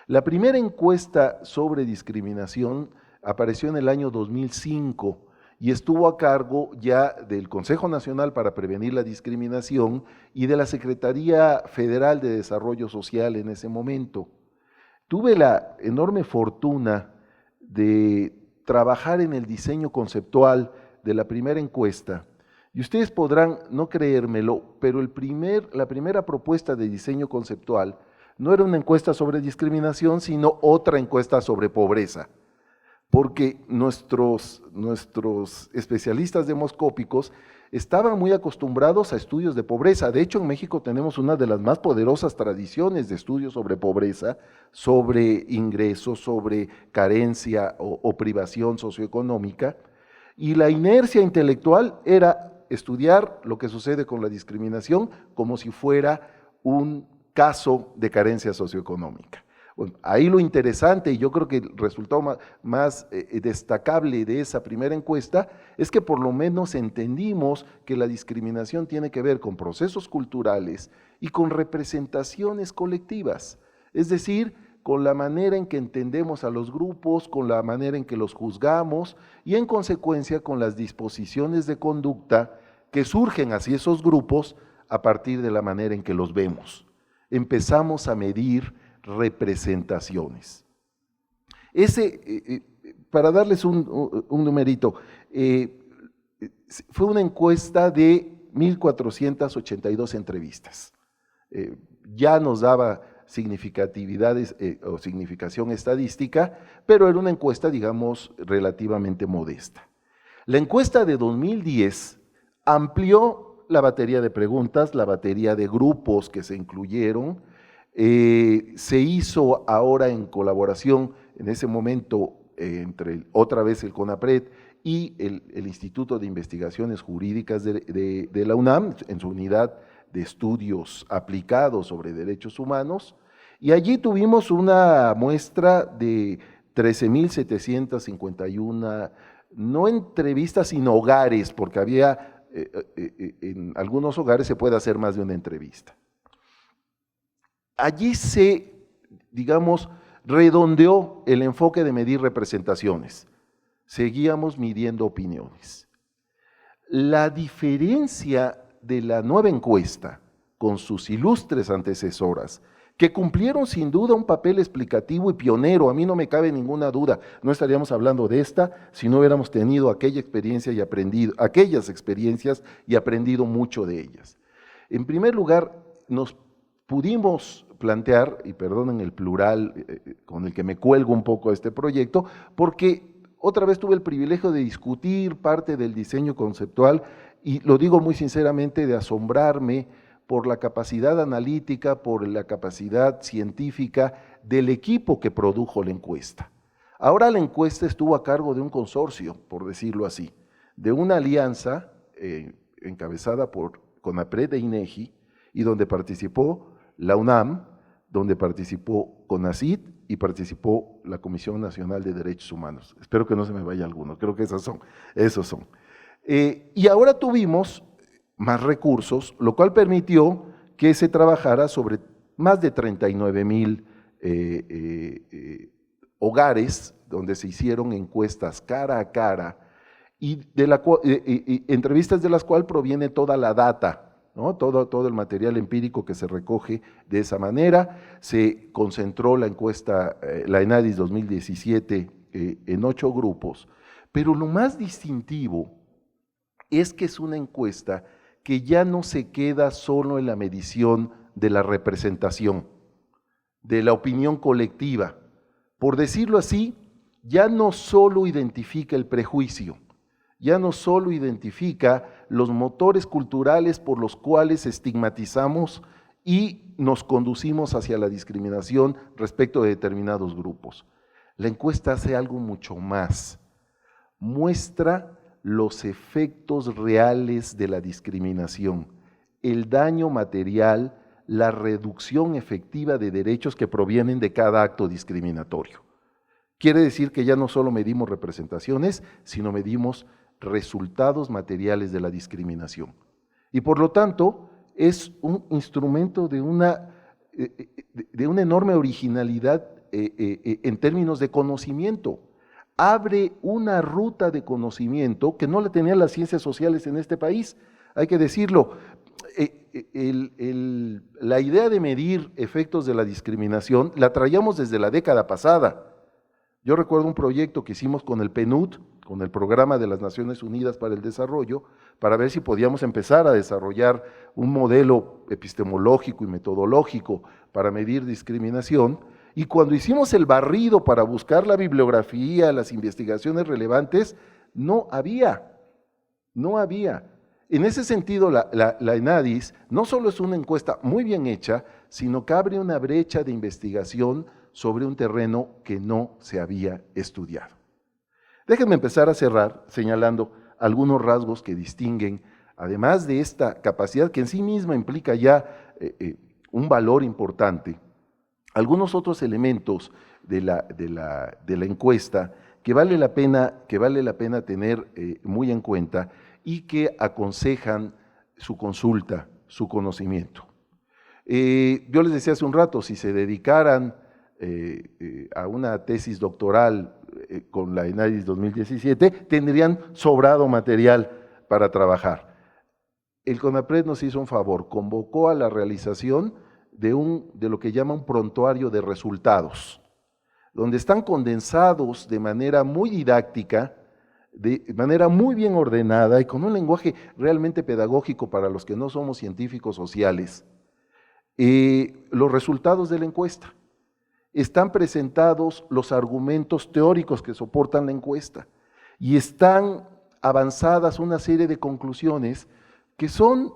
[SPEAKER 5] La primera encuesta sobre discriminación apareció en el año 2005 y estuvo a cargo ya del Consejo Nacional para Prevenir la Discriminación y de la Secretaría Federal de Desarrollo Social en ese momento. Tuve la enorme fortuna de trabajar en el diseño conceptual de la primera encuesta Y ustedes podrán no creérmelo, pero la primera propuesta de diseño conceptual no era una encuesta sobre discriminación, sino otra encuesta sobre pobreza, porque nuestros especialistas demoscópicos estaban muy acostumbrados a estudios de pobreza. De hecho, en México tenemos una de las más poderosas tradiciones de estudios sobre pobreza, sobre ingresos, sobre carencia o privación socioeconómica, y la inercia intelectual era estudiar lo que sucede con la discriminación como si fuera un caso de carencia socioeconómica. Bueno, ahí lo interesante, y yo creo que el resultado más destacable de esa primera encuesta, es que por lo menos entendimos que la discriminación tiene que ver con procesos culturales y con representaciones colectivas, es decir, con la manera en que entendemos a los grupos, con la manera en que los juzgamos y en consecuencia con las disposiciones de conducta que surgen hacia esos grupos a partir de la manera en que los vemos. Empezamos a medir representaciones. Para darles un numerito, fue una encuesta de 1.482 entrevistas. Ya nos daba significatividades o significación estadística, pero era una encuesta, digamos, relativamente modesta. La encuesta de 2010 amplió la batería de preguntas, la batería de grupos que se incluyeron. Se hizo ahora en colaboración, en ese momento, entre otra vez el CONAPRED y el Instituto de Investigaciones Jurídicas de la UNAM, en su unidad de estudios aplicados sobre derechos humanos, y allí tuvimos una muestra de 13.751, no entrevistas, sino hogares, porque había, en algunos hogares se puede hacer más de una entrevista. Allí se, digamos, redondeó el enfoque de medir representaciones. Seguíamos midiendo opiniones. La diferencia de la nueva encuesta con sus ilustres antecesoras, que cumplieron sin duda un papel explicativo y pionero, a mí no me cabe ninguna duda, no estaríamos hablando de esta si no hubiéramos tenido aquellas experiencias y aprendido mucho de ellas. En primer lugar, nos pudimos plantear, y perdonen el plural con el que me cuelgo un poco a este proyecto, porque otra vez tuve el privilegio de discutir parte del diseño conceptual, y lo digo muy sinceramente, de asombrarme por la capacidad analítica, por la capacidad científica del equipo que produjo la encuesta. Ahora la encuesta estuvo a cargo de un consorcio, por decirlo así, de una alianza encabezada por CONAPRED e INEGI, y donde participó la UNAM, donde participó CONACYT y participó la Comisión Nacional de Derechos Humanos. Espero que no se me vaya alguno, creo que esos son. Y ahora tuvimos más recursos, lo cual permitió que se trabajara sobre más de 39,000 hogares, donde se hicieron encuestas cara a cara, y entrevistas de las cuales proviene toda la data, ¿no? Todo el material empírico que se recoge de esa manera. Se concentró la encuesta, la ENADIS 2017, en 8 grupos, pero lo más distintivo es que es una encuesta que ya no se queda solo en la medición de la representación, de la opinión colectiva. Por decirlo así, ya no solo identifica el prejuicio, ya no solo identifica los motores culturales por los cuales estigmatizamos y nos conducimos hacia la discriminación respecto de determinados grupos. La encuesta hace algo mucho más, muestra los efectos reales de la discriminación, el daño material, la reducción efectiva de derechos que provienen de cada acto discriminatorio. Quiere decir que ya no solo medimos representaciones, sino medimos resultados materiales de la discriminación. Y por lo tanto, es un instrumento de una enorme originalidad en términos de conocimiento. Abre una ruta de conocimiento que no la tenían las ciencias sociales en este país, hay que decirlo. La idea de medir efectos de la discriminación la traíamos desde la década pasada. Yo recuerdo un proyecto que hicimos con el PNUD, el Programa de las Naciones Unidas para el Desarrollo, para ver si podíamos empezar a desarrollar un modelo epistemológico y metodológico para medir discriminación, y cuando hicimos el barrido para buscar la bibliografía, las investigaciones relevantes, no había. En ese sentido, la ENADIS no solo es una encuesta muy bien hecha, sino que abre una brecha de investigación sobre un terreno que no se había estudiado. Déjenme empezar a cerrar señalando algunos rasgos que distinguen, además de esta capacidad que en sí misma implica ya un valor importante, algunos otros elementos de la encuesta que vale la pena tener muy en cuenta y que aconsejan su consulta, su conocimiento. Yo les decía hace un rato, si se dedicaran a una tesis doctoral con la ENADIS 2017, tendrían sobrado material para trabajar. El CONAPRED nos hizo un favor, convocó a la realización de lo que llama un prontuario de resultados, donde están condensados de manera muy didáctica, de manera muy bien ordenada y con un lenguaje realmente pedagógico para los que no somos científicos sociales, los resultados de la encuesta. Están presentados los argumentos teóricos que soportan la encuesta y están avanzadas una serie de conclusiones que son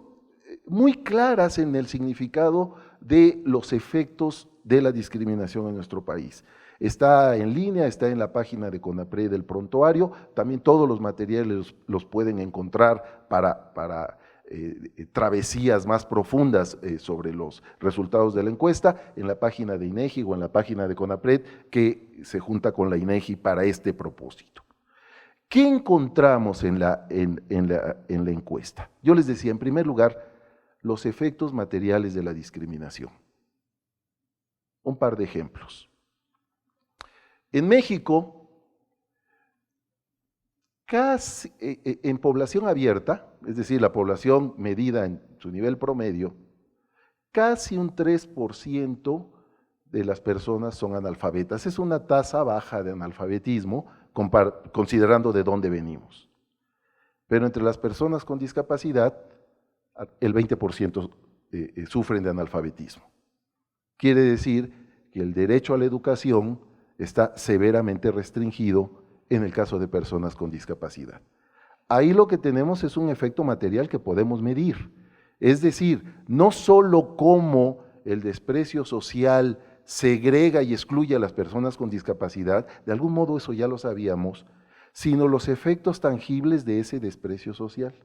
[SPEAKER 5] muy claras en el significado de los efectos de la discriminación en nuestro país. Está en línea, está en la página de CONAPRED del prontuario, también todos los materiales los pueden encontrar para travesías más profundas sobre los resultados de la encuesta en la página de INEGI o en la página de CONAPRED que se junta con la INEGI para este propósito. ¿Qué encontramos en la encuesta? Yo les decía, en primer lugar, los efectos materiales de la discriminación. Un par de ejemplos. En México, casi en población abierta, es decir, la población medida en su nivel promedio, casi un 3% de las personas son analfabetas. Es una tasa baja de analfabetismo, considerando de dónde venimos. Pero entre las personas con discapacidad, el 20% sufren de analfabetismo. Quiere decir que el derecho a la educación está severamente restringido en el caso de personas con discapacidad. Ahí lo que tenemos es un efecto material que podemos medir. Es decir, no solo cómo el desprecio social segrega y excluye a las personas con discapacidad, de algún modo eso ya lo sabíamos, sino los efectos tangibles de ese desprecio social.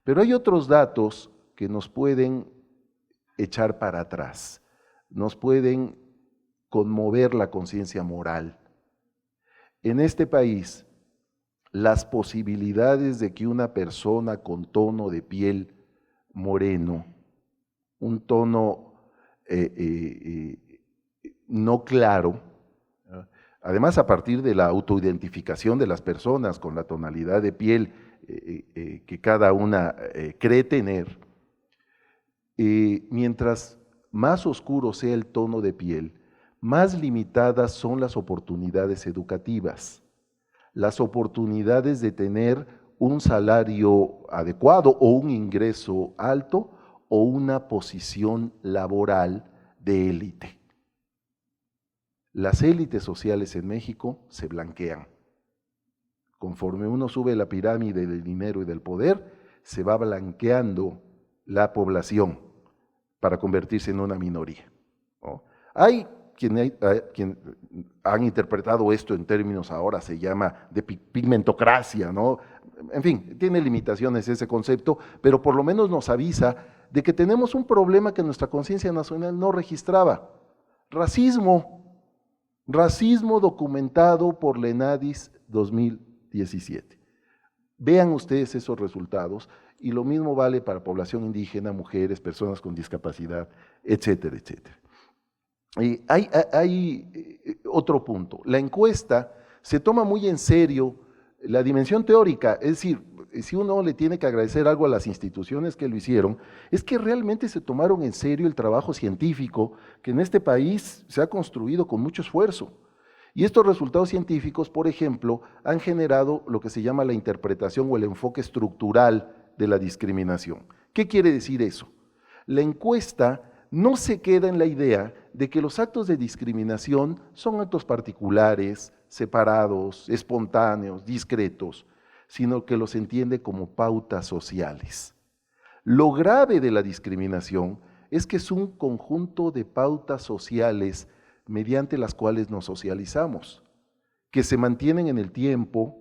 [SPEAKER 5] Pero hay otros datos que nos pueden echar para atrás, nos pueden conmover la conciencia moral. En este país, las posibilidades de que una persona con tono de piel moreno, un tono no claro, además a partir de la autoidentificación de las personas con la tonalidad de piel que cada una cree tener, mientras más oscuro sea el tono de piel, más limitadas son las oportunidades educativas, las oportunidades de tener un salario adecuado o un ingreso alto o una posición laboral de élite. Las élites sociales en México se blanquean. Conforme uno sube la pirámide del dinero y del poder, se va blanqueando la población para convertirse en una minoría, ¿no? Hay quien han interpretado esto en términos ahora se llama de pigmentocracia, ¿no? En fin, tiene limitaciones ese concepto, pero por lo menos nos avisa de que tenemos un problema que nuestra conciencia nacional no registraba. Racismo documentado por la ENADIS 2017. Vean ustedes esos resultados y lo mismo vale para población indígena, mujeres, personas con discapacidad, etcétera, etcétera. Hay otro punto. La encuesta se toma muy en serio la dimensión teórica, es decir, si uno le tiene que agradecer algo a las instituciones que lo hicieron, es que realmente se tomaron en serio el trabajo científico que en este país se ha construido con mucho esfuerzo Y estos resultados científicos, por ejemplo, han generado lo que se llama la interpretación o el enfoque estructural de la discriminación. ¿Qué quiere decir eso? La encuesta no se queda en la idea de que los actos de discriminación son actos particulares, separados, espontáneos, discretos, sino que los entiende como pautas sociales. Lo grave de la discriminación es que es un conjunto de pautas sociales mediante las cuales nos socializamos, que se mantienen en el tiempo,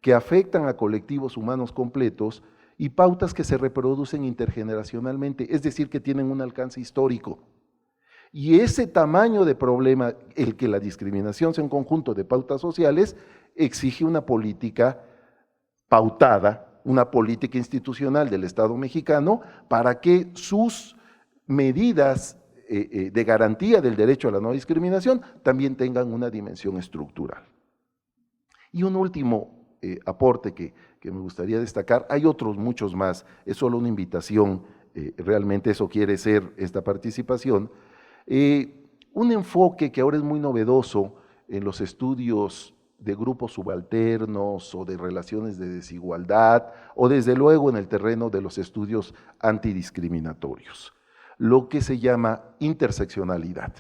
[SPEAKER 5] que afectan a colectivos humanos completos y pautas que se reproducen intergeneracionalmente, es decir, que tienen un alcance histórico. Y ese tamaño de problema, el que la discriminación sea un conjunto de pautas sociales, exige una política pautada, una política institucional del Estado mexicano para que sus medidas de garantía del derecho a la no discriminación también tengan una dimensión estructural. Y un último aporte que me gustaría destacar, hay otros muchos más, es solo una invitación, realmente eso quiere ser esta participación, un enfoque que ahora es muy novedoso en los estudios de grupos subalternos o de relaciones de desigualdad o desde luego en el terreno de los estudios antidiscriminatorios, lo que se llama interseccionalidad.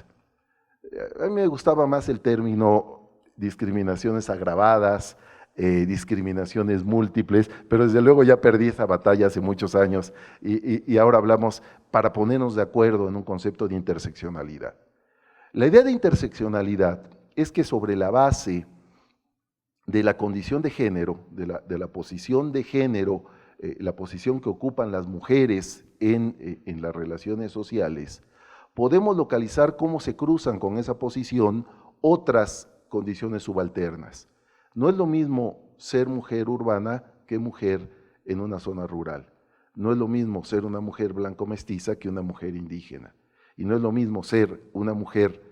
[SPEAKER 5] A mí me gustaba más el término discriminaciones agravadas, discriminaciones múltiples, pero desde luego ya perdí esa batalla hace muchos años y ahora hablamos para ponernos de acuerdo en un concepto de interseccionalidad. La idea de interseccionalidad es que sobre la base de la condición de género, de la posición de género, la posición que ocupan las mujeres en las relaciones sociales, podemos localizar cómo se cruzan con esa posición otras condiciones subalternas. No es lo mismo ser mujer urbana que mujer en una zona rural. No es lo mismo ser una mujer blanco mestiza que una mujer indígena. Y no es lo mismo ser una mujer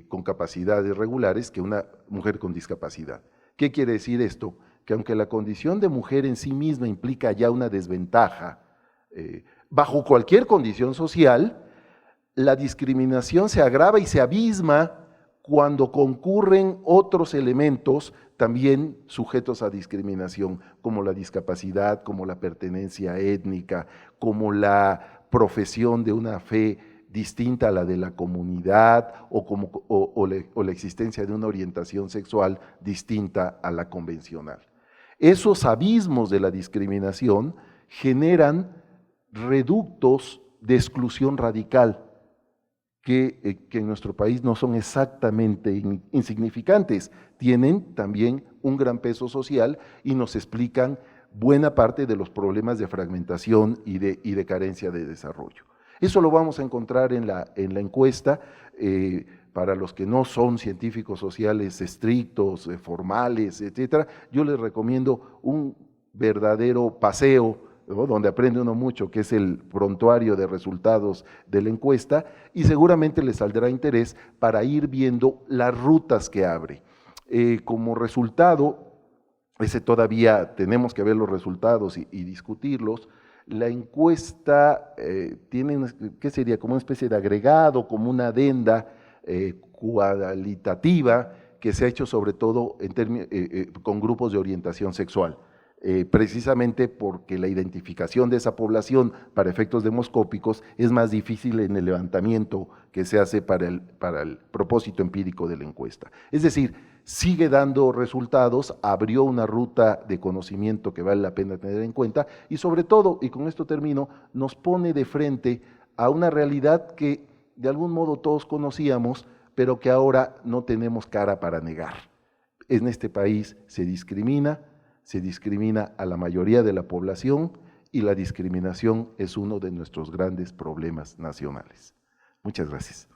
[SPEAKER 5] con capacidades regulares que una mujer con discapacidad. ¿Qué quiere decir esto? Que aunque la condición de mujer en sí misma implica ya una desventaja, bajo cualquier condición social, la discriminación se agrava y se abisma cuando concurren otros elementos también sujetos a discriminación, como la discapacidad, como la pertenencia étnica, como la profesión de una fe distinta a la de la comunidad o la existencia de una orientación sexual distinta a la convencional. Esos abismos de la discriminación generan reductos de exclusión radical que en nuestro país no son exactamente insignificantes, tienen también un gran peso social y nos explican buena parte de los problemas de fragmentación y de carencia de desarrollo. Eso lo vamos a encontrar en la encuesta. Para los que no son científicos sociales estrictos, formales, etcétera, yo les recomiendo un verdadero paseo, ¿no?, donde aprende uno mucho, que es el prontuario de resultados de la encuesta, y seguramente les saldrá interés para ir viendo las rutas que abre. Como resultado, ese todavía tenemos que ver los resultados y discutirlos. La encuesta tiene, ¿qué sería? Como una especie de agregado, como una adenda cualitativa que se ha hecho sobre todo con grupos de orientación sexual. Precisamente porque la identificación de esa población para efectos demoscópicos es más difícil en el levantamiento que se hace para el propósito empírico de la encuesta. Es decir, sigue dando resultados, abrió una ruta de conocimiento que vale la pena tener en cuenta y sobre todo, y con esto termino, nos pone de frente a una realidad que de algún modo todos conocíamos, pero que ahora no tenemos cara para negar. En este país se discrimina a la mayoría de la población y la discriminación es uno de nuestros grandes problemas nacionales. Muchas gracias.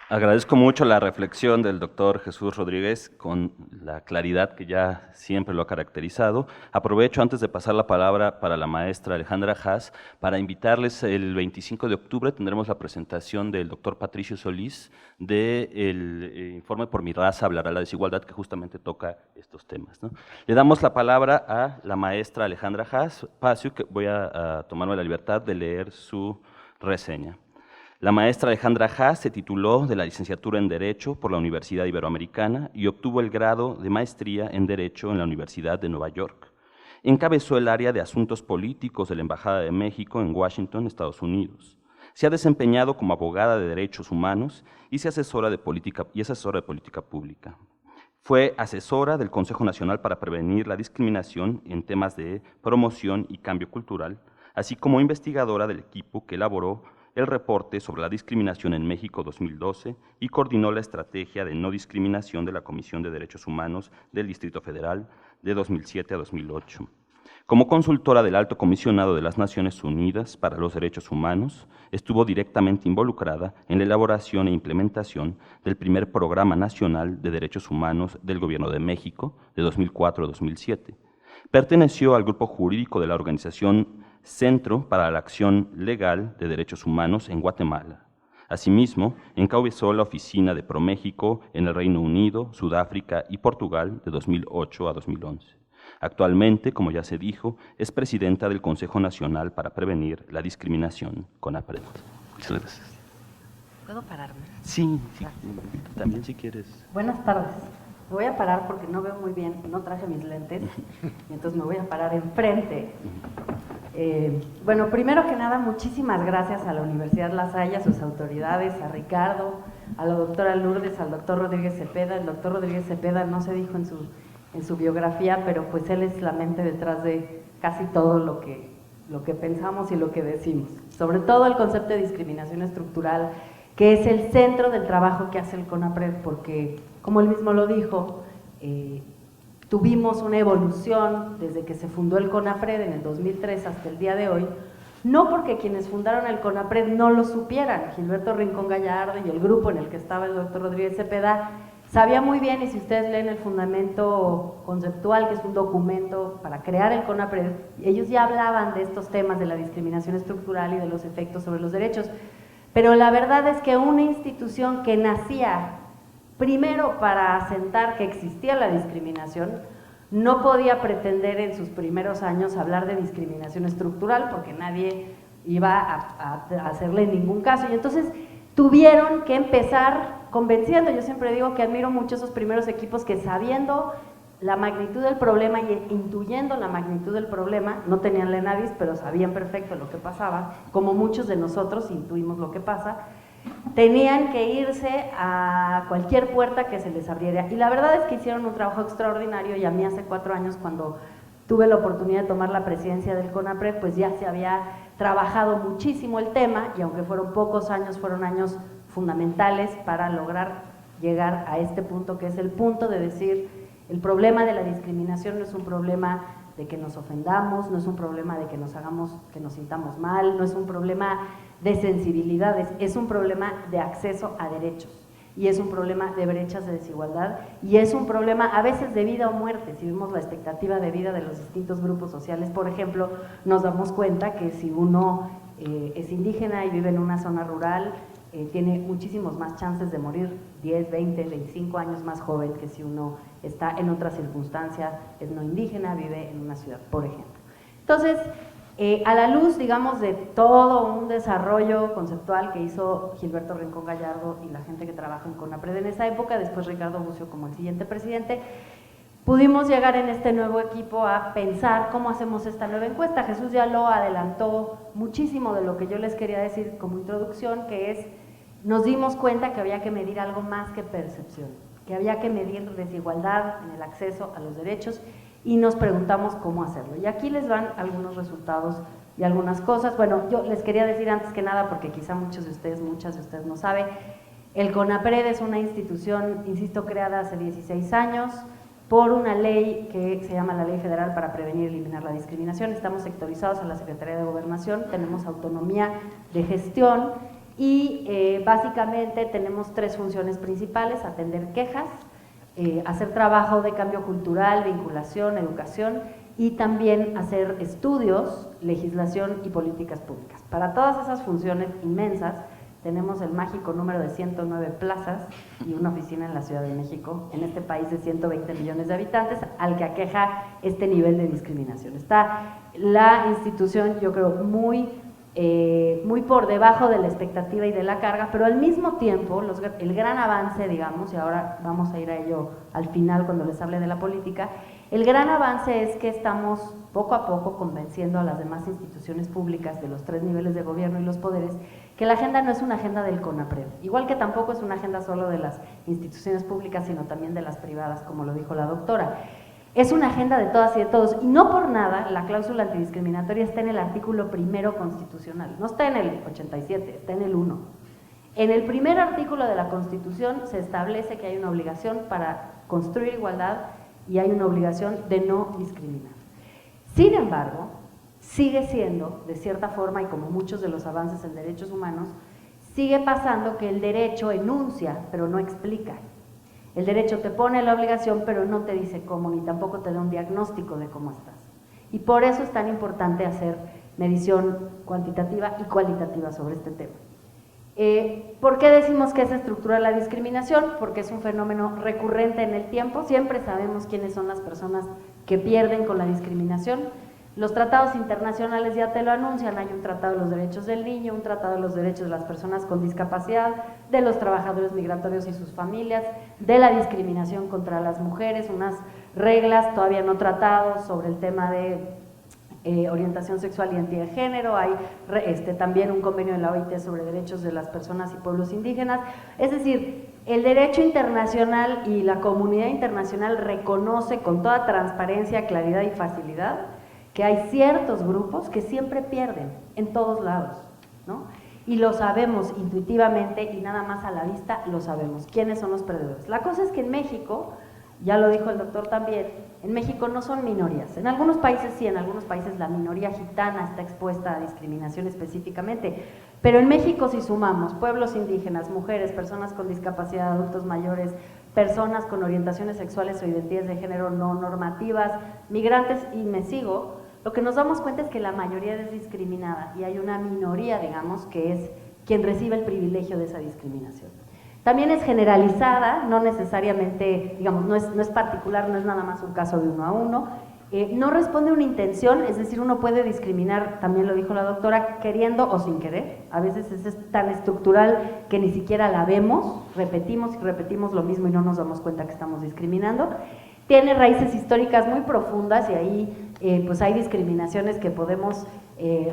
[SPEAKER 3] Agradezco mucho la reflexión del doctor Jesús Rodríguez con la claridad que ya siempre lo ha caracterizado. Aprovecho antes de pasar la palabra para la maestra Alejandra Haas para invitarles el 25 de octubre tendremos la presentación del doctor Patricio Solís del informe Por mi raza hablará la desigualdad, que justamente toca estos temas, ¿no? Le damos la palabra a la maestra Alejandra Haas, que voy a tomarme la libertad de leer su reseña. La maestra Alejandra Haas se tituló de la licenciatura en Derecho por la Universidad Iberoamericana y obtuvo el grado de maestría en Derecho en la Universidad de Nueva York. Encabezó el área de Asuntos Políticos de la Embajada de México en Washington, Estados Unidos. Se ha desempeñado como abogada de derechos humanos y es asesora de política pública. Fue asesora del Consejo Nacional para Prevenir la Discriminación en temas de promoción y cambio cultural, así como investigadora del equipo que elaboró el reporte sobre la discriminación en México 2012 y coordinó la estrategia de no discriminación de la Comisión de Derechos Humanos del Distrito Federal de 2007 a 2008. Como consultora del Alto Comisionado de las Naciones Unidas para los Derechos Humanos, estuvo directamente involucrada en la elaboración e implementación del primer Programa Nacional de Derechos Humanos del Gobierno de México de 2004 a 2007. Perteneció al grupo jurídico de la organización Centro para la Acción Legal de Derechos Humanos en Guatemala. Asimismo, encabezó la oficina de ProMéxico en el Reino Unido, Sudáfrica y Portugal de 2008 a 2011. Actualmente, como ya se dijo, es presidenta del Consejo Nacional para Prevenir la Discriminación, CONAPRED. Muchas gracias.
[SPEAKER 6] ¿Puedo pararme?
[SPEAKER 3] Sí, también si quieres.
[SPEAKER 6] Buenas tardes. Me voy a parar porque no veo muy bien, no traje mis lentes, y entonces me voy a parar enfrente. Bueno, primero que nada, muchísimas gracias a la Universidad La Salle, a sus autoridades, a Ricardo, a la doctora Lourdes, al doctor Rodríguez Cepeda. El doctor Rodríguez Cepeda no se dijo en su biografía, pero pues él es la mente detrás de casi todo lo que pensamos y lo que decimos. Sobre todo el concepto de discriminación estructural, que es el centro del trabajo que hace el CONAPRED, porque, como él mismo lo dijo, tuvimos una evolución desde que se fundó el CONAPRED en el 2003 hasta el día de hoy, no porque quienes fundaron el CONAPRED no lo supieran. Gilberto Rincón Gallardo y el grupo en el que estaba el doctor Rodríguez Cepeda sabía muy bien, y si ustedes leen el fundamento conceptual, que es un documento para crear el CONAPRED, ellos ya hablaban de estos temas de la discriminación estructural y de los efectos sobre los derechos. Pero la verdad es que una institución que nacía primero para asentar que existía la discriminación, no podía pretender en sus primeros años hablar de discriminación estructural porque nadie iba a hacerle ningún caso. Y entonces tuvieron que empezar convenciendo. Yo siempre digo que admiro mucho esos primeros equipos que, sabiendo la magnitud del problema y intuyendo la magnitud del problema, no tenían la ENADIS, pero sabían perfecto lo que pasaba, como muchos de nosotros intuimos lo que pasa, tenían que irse a cualquier puerta que se les abriera. Y la verdad es que hicieron un trabajo extraordinario, y a mí hace 4 años, cuando tuve la oportunidad de tomar la presidencia del CONAPRED, pues ya se había trabajado muchísimo el tema, y aunque fueron pocos años, fueron años fundamentales para lograr llegar a este punto, que es el punto de decir: el problema de la discriminación no es un problema de que nos ofendamos, no es un problema de que nos sintamos mal, no es un problema de sensibilidades, es un problema de acceso a derechos, y es un problema de brechas de desigualdad, y es un problema a veces de vida o muerte. Si vemos la expectativa de vida de los distintos grupos sociales, por ejemplo, nos damos cuenta que si uno es indígena y vive en una zona rural, tiene muchísimos más chances de morir 10, 20, 25 años más joven que si uno está en otra circunstancia, es no indígena, vive en una ciudad, por ejemplo. Entonces, a la luz, digamos, de todo un desarrollo conceptual que hizo Gilberto Rincón Gallardo y la gente que trabaja en CONAPRED en esa época, después Ricardo Bucio como el siguiente presidente, pudimos llegar en este nuevo equipo a pensar cómo hacemos esta nueva encuesta. Jesús ya lo adelantó muchísimo de lo que yo les quería decir como introducción, que es: nos dimos cuenta que había que medir algo más que percepción, que había que medir desigualdad en el acceso a los derechos, y nos preguntamos cómo hacerlo. Y aquí les van algunos resultados y algunas cosas. Bueno, yo les quería decir antes que nada, porque quizá muchas de ustedes no saben, el CONAPRED es una institución, insisto, creada hace 16 años por una ley que se llama la Ley Federal para Prevenir y Eliminar la Discriminación. Estamos sectorizados en la Secretaría de Gobernación, tenemos autonomía de gestión, y básicamente tenemos 3 funciones principales: atender quejas, hacer trabajo de cambio cultural, vinculación, educación, y también hacer estudios, legislación y políticas públicas. Para todas esas funciones inmensas tenemos el mágico número de 109 plazas y una oficina en la Ciudad de México, en este país de 120 millones de habitantes, al que aqueja este nivel de discriminación. Está la institución, yo creo, muy por debajo de la expectativa y de la carga, pero al mismo tiempo el gran avance, digamos, y ahora vamos a ir a ello al final cuando les hable de la política, el gran avance es que estamos poco a poco convenciendo a las demás instituciones públicas de los 3 niveles de gobierno y los poderes que la agenda no es una agenda del CONAPRED, igual que tampoco es una agenda solo de las instituciones públicas, sino también de las privadas, como lo dijo la doctora. Es una agenda de todas y de todos, y no por nada la cláusula antidiscriminatoria está en el artículo 1 constitucional, no está en el 87, está en el 1. En el primer artículo de la Constitución se establece que hay una obligación para construir igualdad y hay una obligación de no discriminar. Sin embargo, sigue siendo, de cierta forma, y como muchos de los avances en derechos humanos, sigue pasando que el derecho enuncia, pero no explica. El derecho te pone la obligación, pero no te dice cómo, ni tampoco te da un diagnóstico de cómo estás. Y por eso es tan importante hacer medición cuantitativa y cualitativa sobre este tema. ¿Por qué decimos que es estructural la discriminación? Porque es un fenómeno recurrente en el tiempo, siempre sabemos quiénes son las personas que pierden con la discriminación. Los tratados internacionales ya te lo anuncian, hay un tratado de los derechos del niño, un tratado de los derechos de las personas con discapacidad, de los trabajadores migratorios y sus familias, de la discriminación contra las mujeres, unas reglas todavía no tratados sobre el tema de orientación sexual y identidad de género, hay también un convenio de la OIT sobre derechos de las personas y pueblos indígenas. Es decir, el derecho internacional y la comunidad internacional reconoce con toda transparencia, claridad y facilidad que hay ciertos grupos que siempre pierden en todos lados, ¿no? Y lo sabemos intuitivamente y nada más a la vista lo sabemos, quiénes son los perdedores. La cosa es que en México, ya lo dijo el doctor también, en México no son minorías. En algunos países sí, en algunos países la minoría gitana está expuesta a discriminación específicamente, pero en México si sumamos pueblos indígenas, mujeres, personas con discapacidad, adultos mayores, personas con orientaciones sexuales o identidades de género no normativas, migrantes y me sigo, lo que nos damos cuenta es que la mayoría es discriminada y hay una minoría, digamos, que es quien recibe el privilegio de esa discriminación. También es generalizada, no necesariamente, digamos, no es particular, no es nada más un caso de 1 a 1, no responde a una intención, es decir, uno puede discriminar, también lo dijo la doctora, queriendo o sin querer, a veces es tan estructural que ni siquiera la vemos, repetimos y repetimos lo mismo y no nos damos cuenta que estamos discriminando. Tiene raíces históricas muy profundas y ahí pues hay discriminaciones que podemos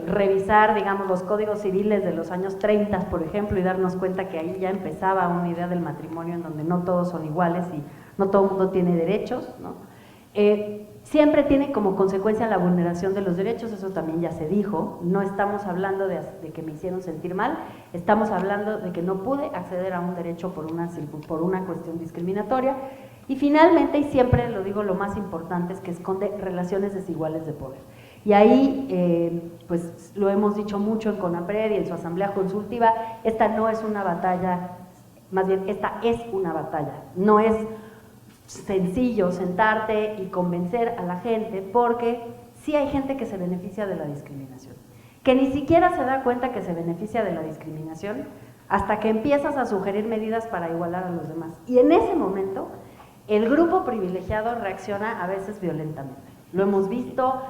[SPEAKER 6] revisar, digamos, los códigos civiles de los años 30, por ejemplo, y darnos cuenta que ahí ya empezaba una idea del matrimonio en donde no todos son iguales y no todo el mundo tiene derechos, ¿no? Siempre tiene como consecuencia la vulneración de los derechos, eso también ya se dijo, no estamos hablando de que me hicieron sentir mal, estamos hablando de que no pude acceder a un derecho por una cuestión discriminatoria. Y finalmente, y siempre lo digo, lo más importante es que esconde relaciones desiguales de poder. Y ahí, pues lo hemos dicho mucho en CONAPRED y en su asamblea consultiva, esta no es una batalla, más bien esta es una batalla, no es sencillo sentarte y convencer a la gente, porque sí hay gente que se beneficia de la discriminación, que ni siquiera se da cuenta que se beneficia de la discriminación hasta que empiezas a sugerir medidas para igualar a los demás. Y en ese momento, el grupo privilegiado reacciona a veces violentamente. Lo hemos visto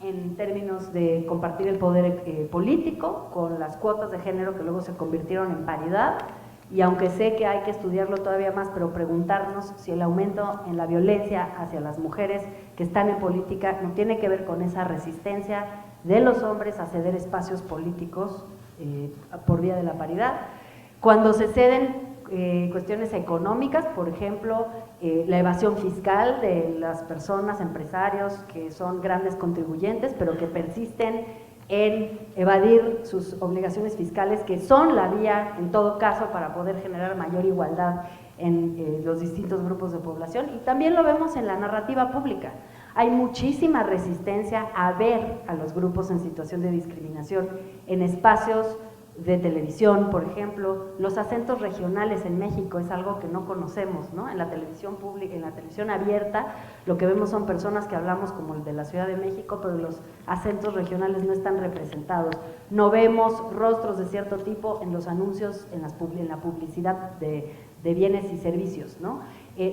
[SPEAKER 6] en términos de compartir el poder político, con las cuotas de género que luego se convirtieron en paridad, y aunque sé que hay que estudiarlo todavía más, pero preguntarnos si el aumento en la violencia hacia las mujeres que están en política no tiene que ver con esa resistencia de los hombres a ceder espacios políticos por vía de la paridad. Cuando se ceden cuestiones económicas, por ejemplo, la evasión fiscal de las personas, empresarios que son grandes contribuyentes, pero que persisten en evadir sus obligaciones fiscales, que son la vía, en todo caso, para poder generar mayor igualdad en los distintos grupos de población. Y también lo vemos en la narrativa pública. Hay muchísima resistencia a ver a los grupos en situación de discriminación en espacios de televisión, por ejemplo. Los acentos regionales en México es algo que no conocemos, ¿no? En la televisión pública, en la televisión abierta, lo que vemos son personas que hablamos como el de la Ciudad de México, pero los acentos regionales no están representados. No vemos rostros de cierto tipo en los anuncios, en la publicidad de bienes y servicios, ¿no?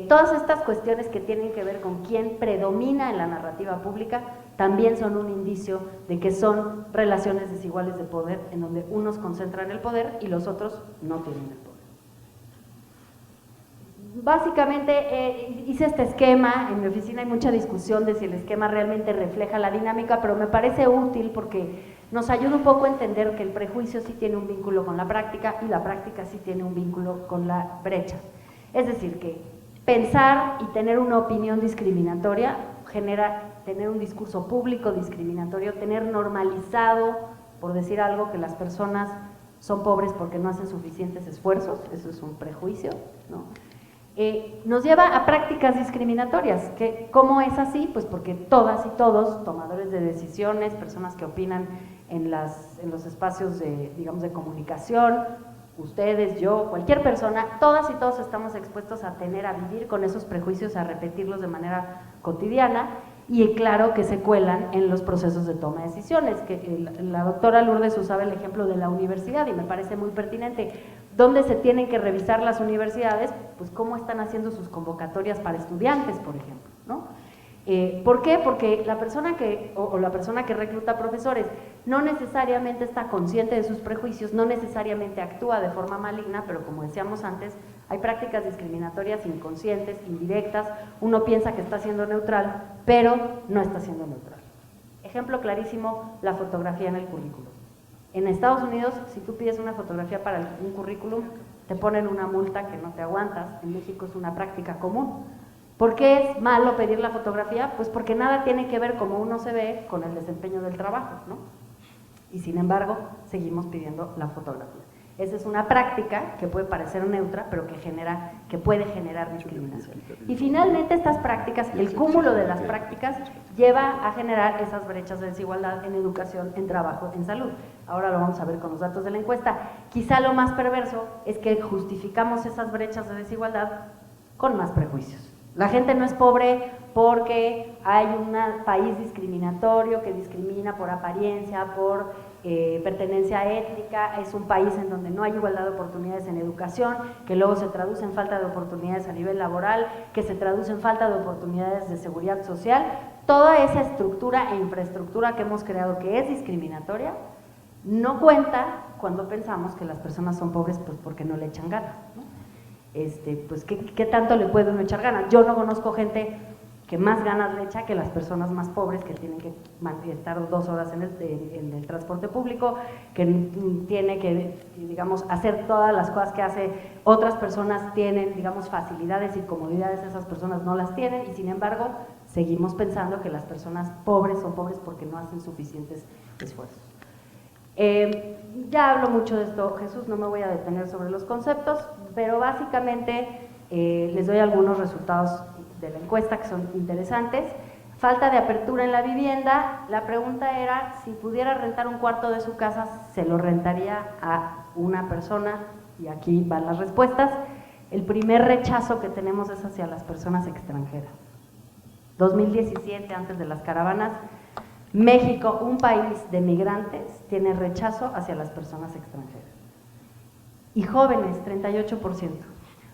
[SPEAKER 6] Todas estas cuestiones que tienen que ver con quién predomina en la narrativa pública también son un indicio de que son relaciones desiguales de poder, en donde unos concentran el poder y los otros no tienen el poder. Básicamente hice este esquema, en mi oficina hay mucha discusión de si el esquema realmente refleja la dinámica, pero me parece útil porque nos ayuda un poco a entender que el prejuicio sí tiene un vínculo con la práctica y la práctica sí tiene un vínculo con la brecha. Es decir, que pensar y tener una opinión discriminatoria genera tener un discurso público discriminatorio, tener normalizado, por decir algo, que las personas son pobres porque no hacen suficientes esfuerzos, eso es un prejuicio, ¿no? Nos lleva a prácticas discriminatorias. ¿Cómo es así? Pues porque todas y todos, tomadores de decisiones, personas que opinan en los espacios de, digamos, de comunicación, ustedes, yo, cualquier persona, todas y todos estamos expuestos a vivir con esos prejuicios, a repetirlos de manera cotidiana, y claro que se cuelan en los procesos de toma de decisiones, que la doctora Lourdes usaba el ejemplo de la universidad y me parece muy pertinente. ¿Dónde se tienen que revisar las universidades? Pues cómo están haciendo sus convocatorias para estudiantes, por ejemplo, ¿no? ¿Por qué? Porque la persona que recluta profesores no necesariamente está consciente de sus prejuicios, no necesariamente actúa de forma maligna, pero como decíamos antes, hay prácticas discriminatorias inconscientes, indirectas, uno piensa que está siendo neutral, pero no está siendo neutral. Ejemplo clarísimo, la fotografía en el currículum. En Estados Unidos, si tú pides una fotografía para un currículum, te ponen una multa que no te aguantas. En México es una práctica común. ¿Por qué es malo pedir la fotografía? Pues porque nada tiene que ver cómo uno se ve con el desempeño del trabajo, ¿no? Y sin embargo, seguimos pidiendo la fotografía. Esa es una práctica que puede parecer neutra, pero que puede generar discriminación. Y finalmente estas prácticas, el cúmulo de las prácticas, lleva a generar esas brechas de desigualdad en educación, en trabajo, en salud. Ahora lo vamos a ver con los datos de la encuesta. Quizá lo más perverso es que justificamos esas brechas de desigualdad con más prejuicios. La gente no es pobre porque hay un país discriminatorio que discrimina por apariencia, por pertenencia étnica, es un país en donde no hay igualdad de oportunidades en educación, que luego se traduce en falta de oportunidades a nivel laboral, que se traduce en falta de oportunidades de seguridad social. Toda esa estructura e infraestructura que hemos creado que es discriminatoria, no cuenta cuando pensamos que las personas son pobres pues porque no le echan ganas, ¿no? Pues ¿qué tanto le puede uno echar ganas? Yo no conozco gente que más ganas le echa que las personas más pobres que tienen que estar 2 horas en el transporte público, que tiene que, digamos, hacer todas las cosas que hace otras personas, tienen, digamos, facilidades y comodidades, esas personas no las tienen, y sin embargo seguimos pensando que las personas pobres son pobres porque no hacen suficientes esfuerzos. Ya hablo mucho de esto, Jesús, no me voy a detener sobre los conceptos, pero básicamente les doy algunos resultados de la encuesta que son interesantes. Falta de apertura en la vivienda. La pregunta era, si pudiera rentar un cuarto de su casa, ¿se lo rentaría a una persona? Y aquí van las respuestas. El primer rechazo que tenemos es hacia las personas extranjeras. 2017, antes de las caravanas, México, un país de migrantes, tiene rechazo hacia las personas extranjeras. Y jóvenes, 38%.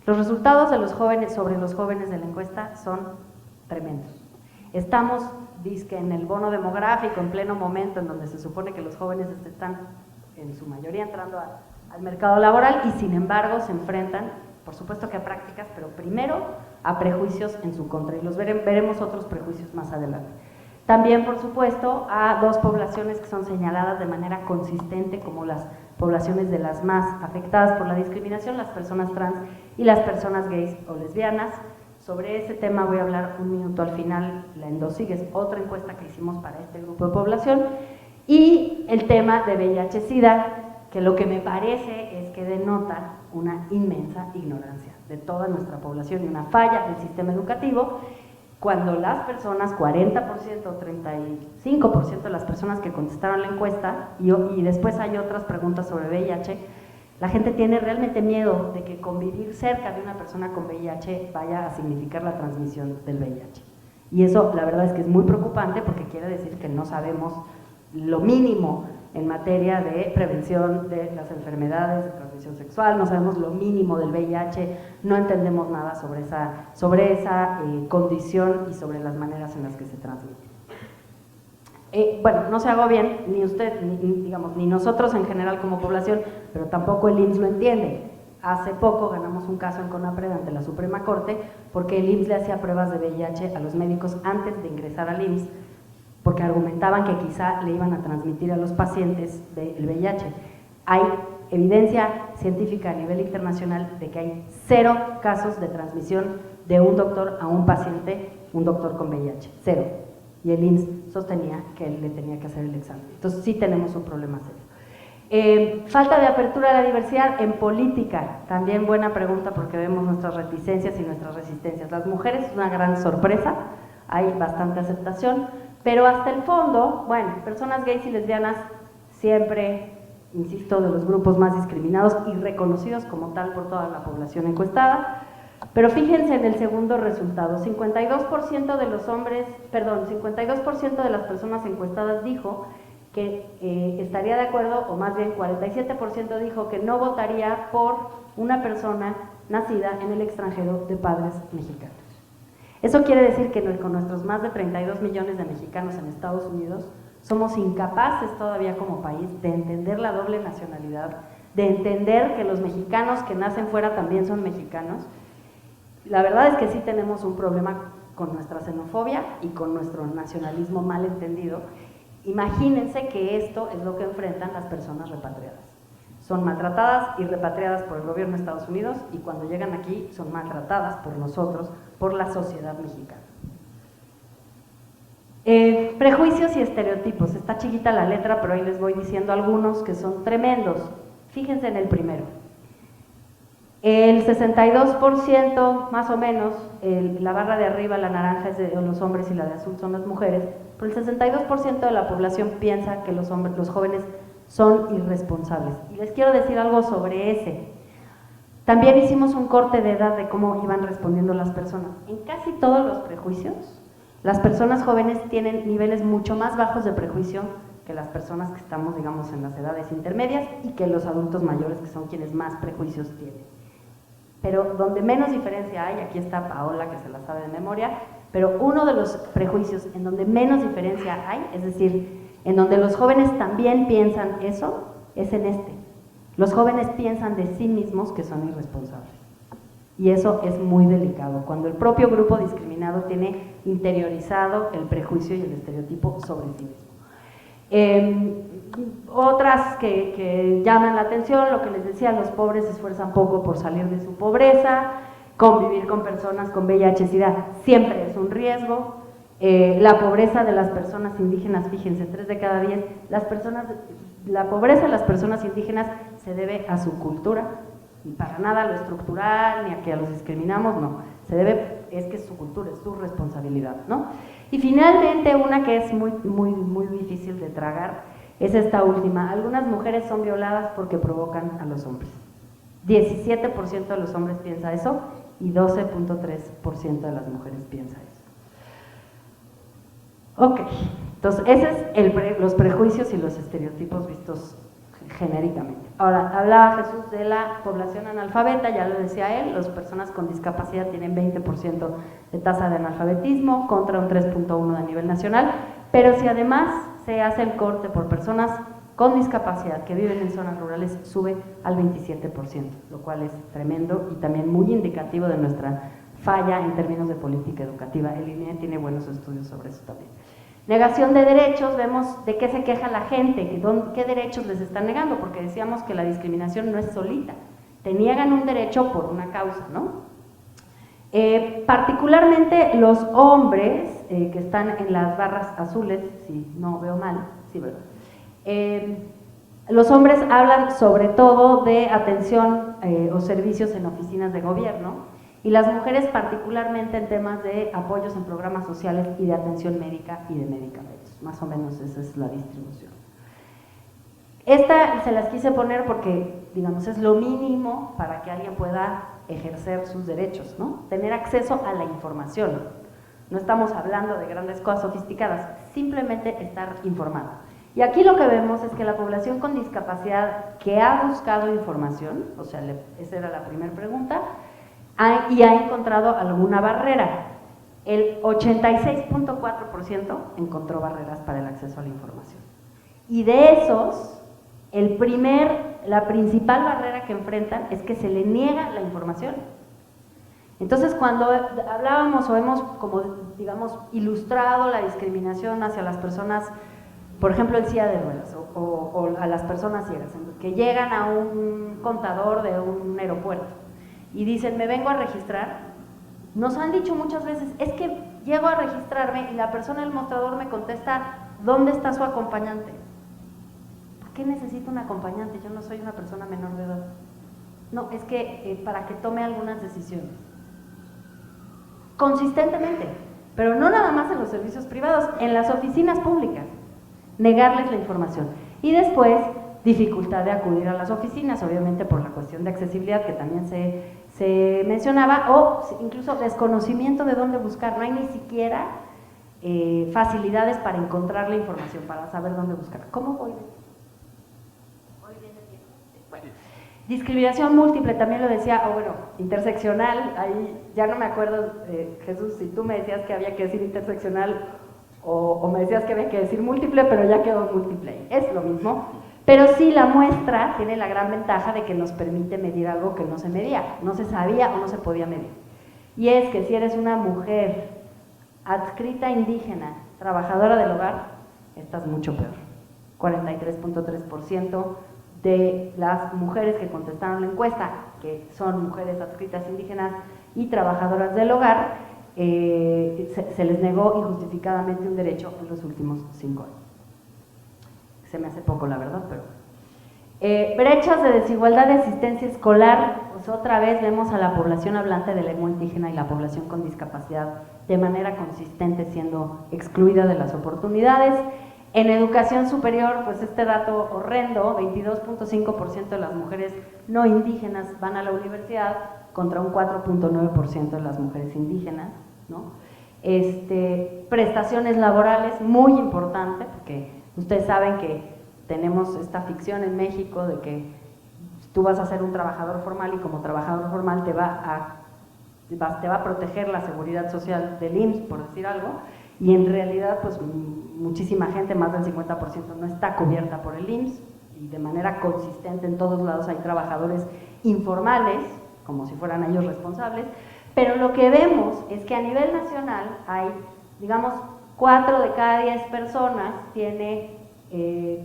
[SPEAKER 6] Los resultados de los jóvenes sobre los jóvenes de la encuesta son tremendos. Estamos, dizque, en el bono demográfico, en pleno momento en donde se supone que los jóvenes están en su mayoría entrando al mercado laboral y sin embargo se enfrentan, por supuesto que a prácticas, pero primero a prejuicios en su contra, y los veremos otros prejuicios más adelante. También, por supuesto, a 2 poblaciones que son señaladas de manera consistente como las poblaciones de las más afectadas por la discriminación, las personas trans y las personas gays o lesbianas. Sobre ese tema voy a hablar un minuto al final, la ENDOSIG es otra encuesta que hicimos para este grupo de población, y el tema de VIH-Sida, que lo que me parece es que denota una inmensa ignorancia de toda nuestra población y una falla del sistema educativo. cuando las personas, 40% o 35% de las personas que contestaron la encuesta, y después hay otras preguntas sobre VIH, la gente tiene realmente miedo de que convivir cerca de una persona con VIH vaya a significar la transmisión del VIH. Y eso la verdad es que es muy preocupante porque quiere decir que no sabemos lo mínimo en materia de prevención de las enfermedades de transmisión sexual, no sabemos lo mínimo del VIH, no entendemos nada sobre esa condición y sobre las maneras en las que se transmite. Bueno, no se agobien, ni usted, ni nosotros en general como población, pero tampoco el IMSS lo entiende. Hace poco ganamos un caso en CONAPRED ante la Suprema Corte porque el IMSS le hacía pruebas de VIH a los médicos antes de ingresar al IMSS, porque argumentaban que quizá le iban a transmitir a los pacientes el VIH. Hay evidencia científica a nivel internacional de que hay 0 casos de transmisión de un doctor a un paciente, un doctor con VIH, 0. Y el IMSS sostenía que él le tenía que hacer el examen. Entonces sí tenemos un problema serio. Falta de apertura a la diversidad en política, también buena pregunta porque vemos nuestras reticencias y nuestras resistencias. Las mujeres es una gran sorpresa, hay bastante aceptación, pero hasta el fondo, bueno, personas gays y lesbianas siempre, insisto, de los grupos más discriminados y reconocidos como tal por toda la población encuestada. Pero fíjense en el segundo resultado, 52% de los hombres, 52% de las personas encuestadas dijo que estaría de acuerdo, o más bien 47% dijo que no votaría por una persona nacida en el extranjero de padres mexicanos. Eso quiere decir que con nuestros más de 32 millones de mexicanos en Estados Unidos, somos incapaces todavía como país de entender la doble nacionalidad, de entender que los mexicanos que nacen fuera también son mexicanos. La verdad es que sí tenemos un problema con nuestra xenofobia y con nuestro nacionalismo mal entendido. Imagínense que esto es lo que enfrentan las personas repatriadas. Son maltratadas y repatriadas por el gobierno de Estados Unidos y cuando llegan aquí son maltratadas por nosotros, por la sociedad mexicana. Prejuicios y estereotipos. Está chiquita la letra, pero ahí les voy diciendo algunos que son tremendos. Fíjense en el primero. El 62% más o menos, la barra de arriba, la naranja es de los hombres y la de azul son las mujeres, pero el 62% de la población piensa que los jóvenes son irresponsables. Y les quiero decir algo sobre ese. También hicimos un corte de edad de cómo iban respondiendo las personas. En casi todos los prejuicios, las personas jóvenes tienen niveles mucho más bajos de prejuicio que las personas que estamos, digamos, en las edades intermedias y que los adultos mayores, que son quienes más prejuicios tienen. Pero donde menos diferencia hay, aquí está Paola que se la sabe de memoria, pero uno de los prejuicios en donde menos diferencia hay, es decir, en donde los jóvenes también piensan eso, es en este. Los jóvenes piensan de sí mismos que son irresponsables. Y eso es muy delicado, cuando el propio grupo discriminado tiene interiorizado el prejuicio y el estereotipo sobre sí mismo. Otras que llaman la atención, lo que les decía, los pobres se esfuerzan poco por salir de su pobreza, convivir con personas con VIH-Sida siempre es un riesgo, la pobreza de las personas indígenas, fíjense, 3 de cada 10, la pobreza de las personas indígenas se debe a su cultura, y para nada a lo estructural, ni a que los discriminamos, no, se debe, es que es su cultura, es su responsabilidad, ¿no? Y finalmente, una que es muy difícil de tragar, es esta última. Algunas mujeres son violadas porque provocan a los hombres. 17% de los hombres piensa eso y 12.3% de las mujeres piensa eso. Ok, entonces ese es los prejuicios y los estereotipos vistos genéricamente. Ahora, hablaba Jesús de la población analfabeta, ya lo decía él, las personas con discapacidad tienen 20% de tasa de analfabetismo contra un 3.1 a nivel nacional, pero si además se hace el corte por personas con discapacidad que viven en zonas rurales, sube al 27%, lo cual es tremendo y también muy indicativo de nuestra falla en términos de política educativa. El INE tiene buenos estudios sobre eso también. Negación de derechos, vemos de qué se queja la gente, qué derechos les están negando, porque decíamos que la discriminación no es solita, te niegan un derecho por una causa, ¿no? Particularmente los hombres que están en las barras azules, si no veo mal, sí, ¿verdad? Los hombres hablan sobre todo de atención o servicios en oficinas de gobierno y las mujeres particularmente en temas de apoyos en programas sociales y de atención médica y de medicamentos. Más o menos esa es la distribución. Esta se las quise poner porque, digamos, es lo mínimo para que alguien pueda ejercer sus derechos, ¿no? Tener acceso a la información. No estamos hablando de grandes cosas sofisticadas, simplemente estar informada. Y aquí lo que vemos es que la población con discapacidad que ha buscado información, o sea, esa era la primera pregunta, y ha encontrado alguna barrera. El 86.4% encontró barreras para el acceso a la información. Y de esos, la principal barrera que enfrentan es que se le niega la información. Entonces, cuando hablábamos o hemos, como digamos, ilustrado la discriminación hacia las personas, por ejemplo, en silla de ruedas o a las personas ciegas, que llegan a un contador de un aeropuerto y dicen, me vengo a registrar, nos han dicho muchas veces, es que llego a registrarme y la persona del mostrador me contesta, ¿dónde está su acompañante? ¿Por qué necesito un acompañante? Yo no soy una persona menor de edad. No, es que para que tome algunas decisiones. Consistentemente, pero no nada más en los servicios privados, en las oficinas públicas, negarles la información. Y después, dificultad de acudir a las oficinas, obviamente por la cuestión de accesibilidad que también se mencionaba, o incluso desconocimiento de dónde buscar. No hay ni siquiera facilidades para encontrar la información, para saber dónde buscar. ¿Cómo voy? Bueno, discriminación múltiple, también lo decía, o bueno, interseccional, ahí ya no me acuerdo, Jesús, si tú me decías que había que decir interseccional o me decías que había que decir múltiple, pero ya quedó múltiple, es lo mismo, pero sí la muestra tiene la gran ventaja de que nos permite medir algo que no se medía, no se sabía o no se podía medir, y es que si eres una mujer adscrita indígena, trabajadora del hogar, estás mucho peor, 43.3% de las mujeres que contestaron la encuesta, que son mujeres adscritas indígenas y trabajadoras del hogar, se les negó injustificadamente un derecho en los últimos 5 años. Se me hace poco, la verdad, pero... brechas de desigualdad de asistencia escolar, pues otra vez vemos a la población hablante de lengua indígena y la población con discapacidad de manera consistente siendo excluida de las oportunidades. En educación superior, pues este dato horrendo, 22.5% de las mujeres no indígenas van a la universidad contra un 4.9% de las mujeres indígenas, ¿no? Prestaciones laborales, muy importante, porque ustedes saben que tenemos esta ficción en México de que tú vas a ser un trabajador formal y como trabajador formal te va a proteger la seguridad social del IMSS, por decir algo, y en realidad pues muchísima gente, más del 50% no está cubierta por el IMSS y de manera consistente en todos lados hay trabajadores informales, como si fueran ellos responsables, pero lo que vemos es que a nivel nacional hay, digamos, 4 de cada 10 personas tiene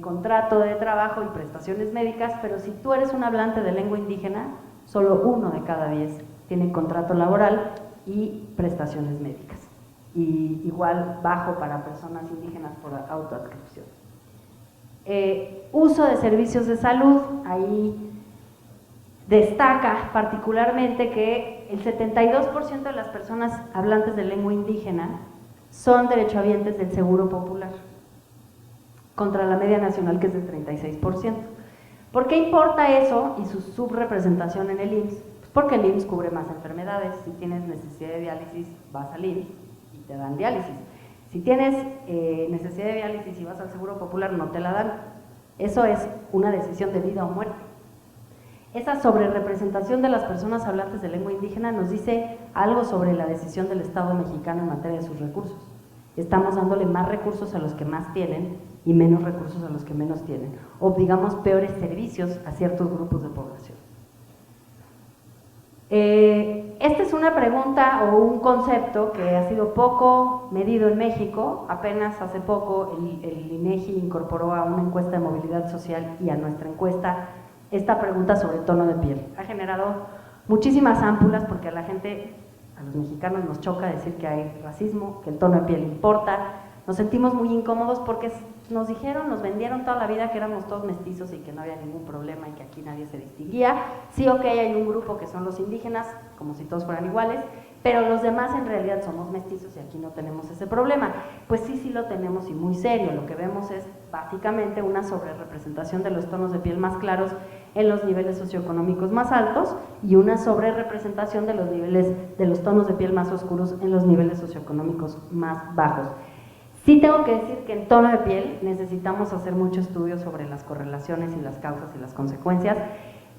[SPEAKER 6] contrato de trabajo y prestaciones médicas, pero si tú eres un hablante de lengua indígena, solo 1 de cada 10 tiene contrato laboral y prestaciones médicas. Y igual bajo para personas indígenas por autoadscripción. Uso de servicios de salud, ahí destaca particularmente que el 72% de las personas hablantes de lengua indígena son derechohabientes del Seguro Popular, contra la media nacional que es del 36%. ¿Por qué importa eso y su subrepresentación en el IMSS? Pues porque el IMSS cubre más enfermedades, si tienes necesidad de diálisis vas al IMSS y te dan diálisis. Si tienes necesidad de diálisis y vas al Seguro Popular no te la dan. Eso es una decisión de vida o muerte. Esa sobrerepresentación de las personas hablantes de lengua indígena nos dice algo sobre la decisión del Estado mexicano en materia de sus recursos. Estamos dándole más recursos a los que más tienen y menos recursos a los que menos tienen, o digamos peores servicios a ciertos grupos de población. Esta es una pregunta o un concepto que ha sido poco medido en México. Apenas hace poco el INEGI incorporó a una encuesta de movilidad social y a nuestra encuesta esta pregunta sobre tono de piel. Ha generado muchísimas ámpulas porque a la gente, a los mexicanos nos choca decir que hay racismo, que el tono de piel importa. Nos sentimos muy incómodos porque nos dijeron, nos vendieron toda la vida que éramos todos mestizos y que no había ningún problema y que aquí nadie se distinguía. Sí, ok, hay un grupo que son los indígenas, como si todos fueran iguales, pero los demás en realidad somos mestizos y aquí no tenemos ese problema. Pues sí, sí lo tenemos y muy serio. Lo que vemos es básicamente una sobrerepresentación de los tonos de piel más claros en los niveles socioeconómicos más altos y una sobrerepresentación de los niveles de los tonos de piel más oscuros en los niveles socioeconómicos más bajos. Sí tengo que decir que en tono de piel necesitamos hacer mucho estudio sobre las correlaciones y las causas y las consecuencias.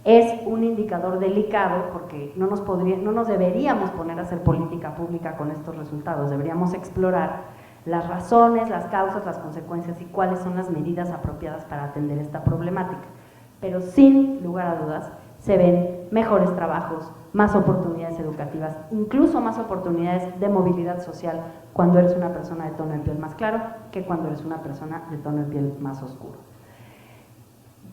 [SPEAKER 6] Es un indicador delicado porque no nos deberíamos poner a hacer política pública con estos resultados, deberíamos explorar las razones, las causas, las consecuencias y cuáles son las medidas apropiadas para atender esta problemática. Pero sin lugar a dudas, se ven mejores trabajos, más oportunidades educativas, incluso más oportunidades de movilidad social cuando eres una persona de tono de piel más claro que cuando eres una persona de tono de piel más oscuro.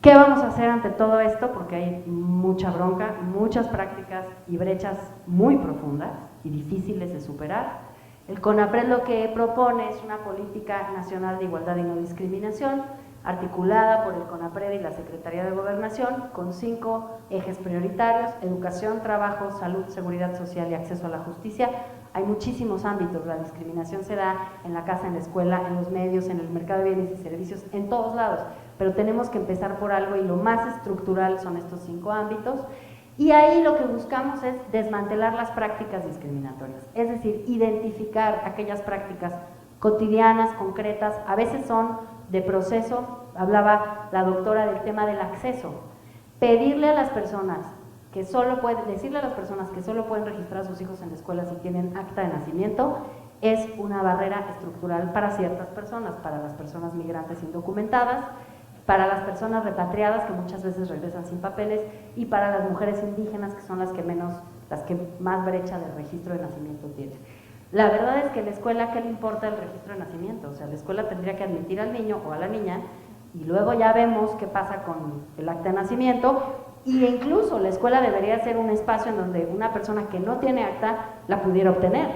[SPEAKER 6] ¿Qué vamos a hacer ante todo esto? Porque hay mucha bronca, muchas prácticas y brechas muy profundas y difíciles de superar. El CONAPRED lo que propone es una política nacional de igualdad y no discriminación, articulada por el CONAPRED y la Secretaría de Gobernación, con 5 ejes prioritarios: educación, trabajo, salud, seguridad social y acceso a la justicia. Hay muchísimos ámbitos, la discriminación se da en la casa, en la escuela, en los medios, en el mercado de bienes y servicios, en todos lados, pero tenemos que empezar por algo y lo más estructural son estos 5 ámbitos. Y ahí lo que buscamos es desmantelar las prácticas discriminatorias, es decir, identificar aquellas prácticas cotidianas, concretas, a veces son de proceso. Hablaba la doctora del tema del acceso. Pedirle a las personas que solo pueden, decirle a las personas que solo pueden registrar a sus hijos en la escuela si tienen acta de nacimiento es una barrera estructural para ciertas personas, para las personas migrantes indocumentadas, para las personas repatriadas que muchas veces regresan sin papeles y para las mujeres indígenas que son las que más brecha de registro de nacimiento tienen. La verdad es que la escuela, ¿qué le importa el registro de nacimiento? O sea, la escuela tendría que admitir al niño o a la niña y luego ya vemos qué pasa con el acta de nacimiento, y incluso la escuela debería ser un espacio en donde una persona que no tiene acta la pudiera obtener.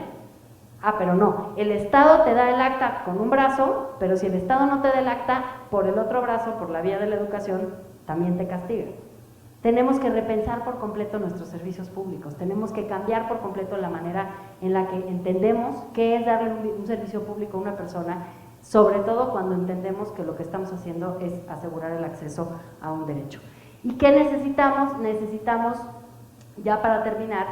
[SPEAKER 6] Ah, pero no, el Estado te da el acta con un brazo, pero si el Estado no te da el acta, por el otro brazo, por la vía de la educación, también te castiga. Tenemos que repensar por completo nuestros servicios públicos, tenemos que cambiar por completo la manera en la que entendemos qué es darle un servicio público a una persona, sobre todo cuando entendemos que lo que estamos haciendo es asegurar el acceso a un derecho. ¿Y qué necesitamos? Necesitamos, ya para terminar,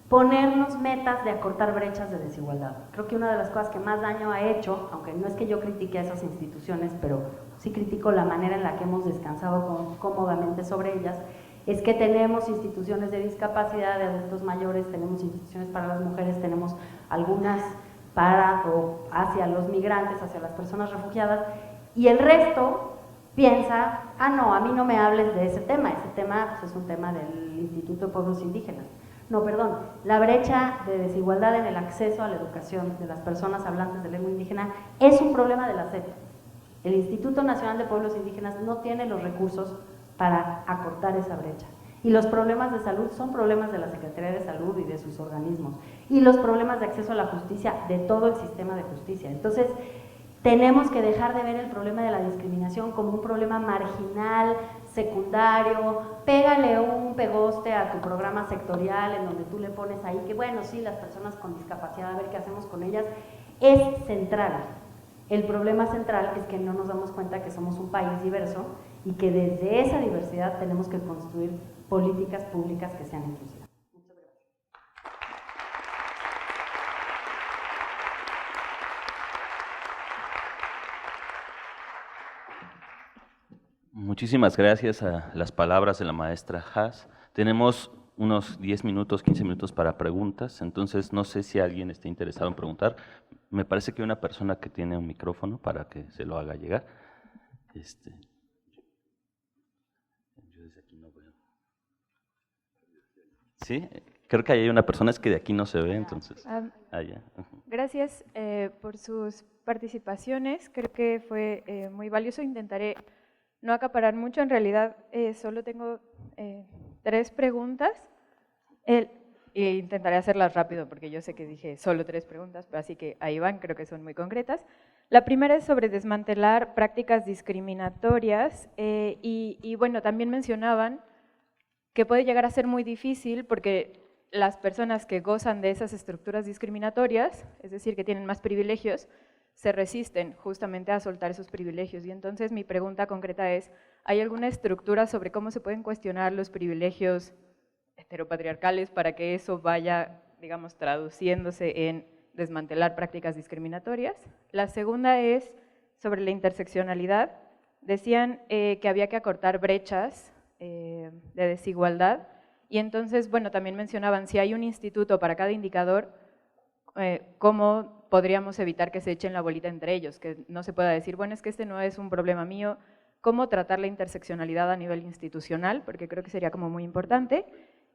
[SPEAKER 6] ponernos metas de acortar brechas de desigualdad. Creo que una de las cosas que más daño ha hecho, aunque no es que yo critique a esas instituciones, pero sí critico la manera en la que hemos descansado cómodamente sobre ellas, es que tenemos instituciones de discapacidad, de adultos mayores, tenemos instituciones para las mujeres, tenemos algunas para o hacia los migrantes, hacia las personas refugiadas, y el resto piensa, ah no, a mí no me hables de ese tema pues, es un tema del Instituto de Pueblos Indígenas. No, perdón, la brecha de desigualdad en el acceso a la educación de las personas hablantes de lengua indígena es un problema de la SEP. El Instituto Nacional de Pueblos Indígenas no tiene los recursos para acortar esa brecha. Y los problemas de salud son problemas de la Secretaría de Salud y de sus organismos. Y los problemas de acceso a la justicia de todo el sistema de justicia. Entonces, tenemos que dejar de ver el problema de la discriminación como un problema marginal, secundario. Pégale un pegoste a tu programa sectorial en donde tú le pones ahí que bueno, sí, las personas con discapacidad, a ver qué hacemos con ellas. Es central. El problema central es que no nos damos cuenta que somos un país diverso y que desde esa diversidad tenemos que construir políticas públicas que sean inclusivas. Muchas gracias.
[SPEAKER 3] Muchísimas gracias a las palabras de la maestra Haas. Tenemos unos 10 minutos, 15 minutos para preguntas, entonces no sé si alguien está interesado en preguntar. Me parece que hay una persona que tiene un micrófono para que se lo haga llegar. Yo desde aquí no veo. Sí, creo que ahí hay una persona, es que de aquí no se ve, entonces. Allá.
[SPEAKER 7] Gracias por sus participaciones, creo que fue muy valioso. Intentaré no acaparar mucho, en realidad solo tengo 3 preguntas. e intentaré hacerlas rápido porque yo sé que dije solo 3 preguntas, pero así que ahí van, creo que son muy concretas. La primera es sobre desmantelar prácticas discriminatorias y bueno, también mencionaban que puede llegar a ser muy difícil porque las personas que gozan de esas estructuras discriminatorias, es decir, que tienen más privilegios, se resisten justamente a soltar esos privilegios. Y entonces mi pregunta concreta es, ¿hay alguna estructura sobre cómo se pueden cuestionar los privilegios heteropatriarcales para que eso vaya, digamos, traduciéndose en desmantelar prácticas discriminatorias? La segunda es sobre la interseccionalidad. Decían que había que acortar brechas de desigualdad y entonces, bueno, también mencionaban si hay un instituto para cada indicador, ¿cómo podríamos evitar que se echen la bolita entre ellos? Que no se pueda decir, bueno, es que este no es un problema mío. ¿Cómo tratar la interseccionalidad a nivel institucional? Porque creo que sería como muy importante.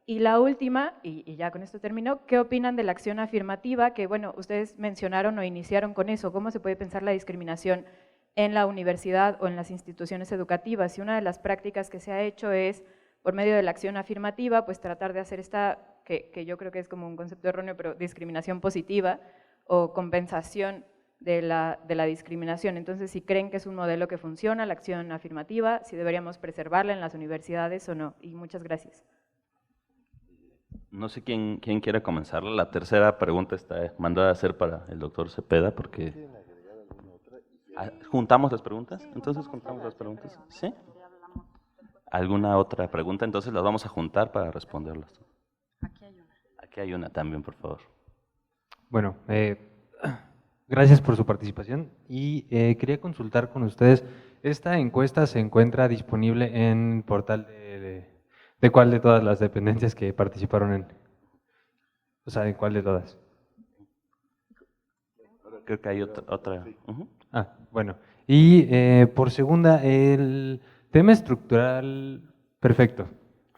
[SPEAKER 7] Y la última, y ya con esto termino, ¿qué opinan de la acción afirmativa? Que bueno, ustedes mencionaron o iniciaron con eso, ¿cómo se puede pensar la discriminación en la universidad o en las instituciones educativas? Y una de las prácticas que se ha hecho es, por medio de la acción afirmativa, pues tratar de hacer esta, que yo creo que es como un concepto erróneo, pero discriminación positiva o compensación de la discriminación. Entonces, si creen que es un modelo que funciona, la acción afirmativa, si deberíamos preservarla en las universidades o no. Y muchas gracias.
[SPEAKER 3] No sé quién quiera comenzarla. La tercera pregunta está mandada a hacer para el doctor Cepeda, porque… ¿Juntamos las preguntas? Entonces, ¿juntamos las preguntas? ¿Sí? ¿Alguna otra pregunta? Entonces las vamos a juntar para responderlas. Aquí hay una también, por favor.
[SPEAKER 8] Bueno, gracias por su participación y quería consultar con ustedes, ¿esta encuesta se encuentra disponible en el portal de cuál de todas las dependencias que participaron en? O sea, ¿en cuál de todas?
[SPEAKER 3] Creo que hay otra.
[SPEAKER 8] Bueno. Y por segunda, el tema estructural, perfecto,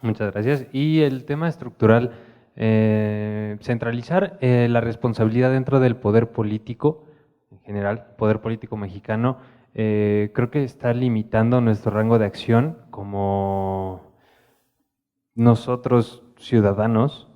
[SPEAKER 8] muchas gracias. Y el tema estructural, centralizar la responsabilidad dentro del poder político, en general, poder político mexicano, creo que está limitando nuestro rango de acción como nosotros ciudadanos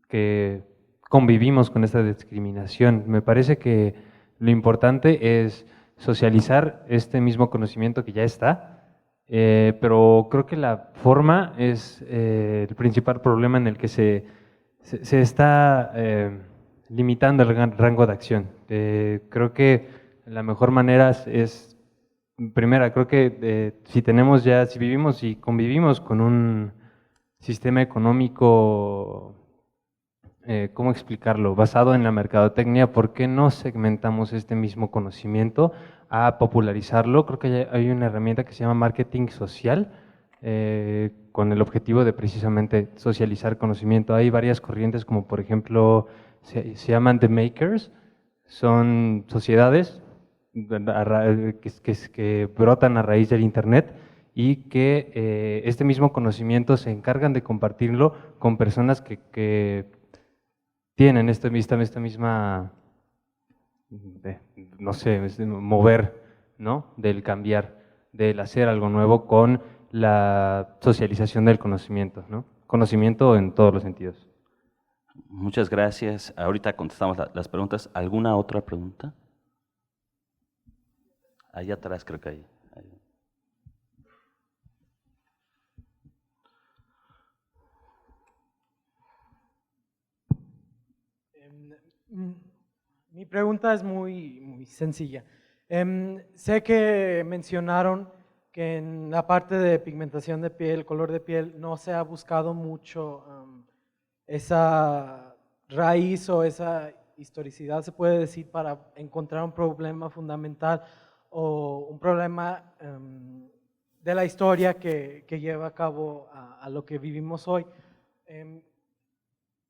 [SPEAKER 8] que convivimos con esta discriminación. Me parece que lo importante es socializar este mismo conocimiento que ya está, pero creo que la forma es el principal problema en el que se está limitando el rango de acción. Creo que la mejor manera es, primera, creo que si vivimos y convivimos con un sistema económico, ¿cómo explicarlo? Basado en la mercadotecnia, ¿por qué no segmentamos este mismo conocimiento a popularizarlo? Creo que hay una herramienta que se llama marketing social, con el objetivo de precisamente socializar conocimiento. Hay varias corrientes como por ejemplo se llaman The Makers, son sociedades que brotan a raíz del internet y que este mismo conocimiento se encargan de compartirlo con personas que tienen esta misma, no sé, mover, ¿no? Del cambiar, del hacer algo nuevo con la socialización del conocimiento, ¿no? Conocimiento en todos los sentidos.
[SPEAKER 3] Muchas gracias. Ahorita contestamos las preguntas. ¿Alguna otra pregunta? Allá atrás creo que hay.
[SPEAKER 9] Mi pregunta es muy sencilla. Sé que mencionaron que en la parte de pigmentación de piel, color de piel, no se ha buscado mucho esa raíz o esa historicidad, se puede decir, para encontrar un problema fundamental o un problema de la historia que lleva a cabo a lo que vivimos hoy.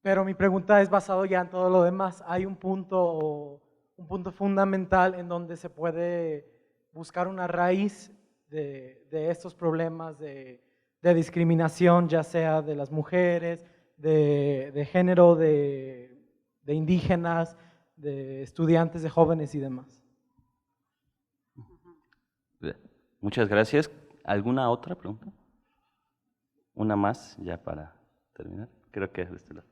[SPEAKER 9] Pero mi pregunta es basado ya en todo lo demás. ¿Hay un punto fundamental en donde se puede buscar una raíz de estos problemas de discriminación, ya sea de las mujeres, de género, de indígenas, de estudiantes, de jóvenes y demás?
[SPEAKER 3] Muchas gracias. ¿Alguna otra pregunta? Una más ya para terminar. Creo que es de este lado.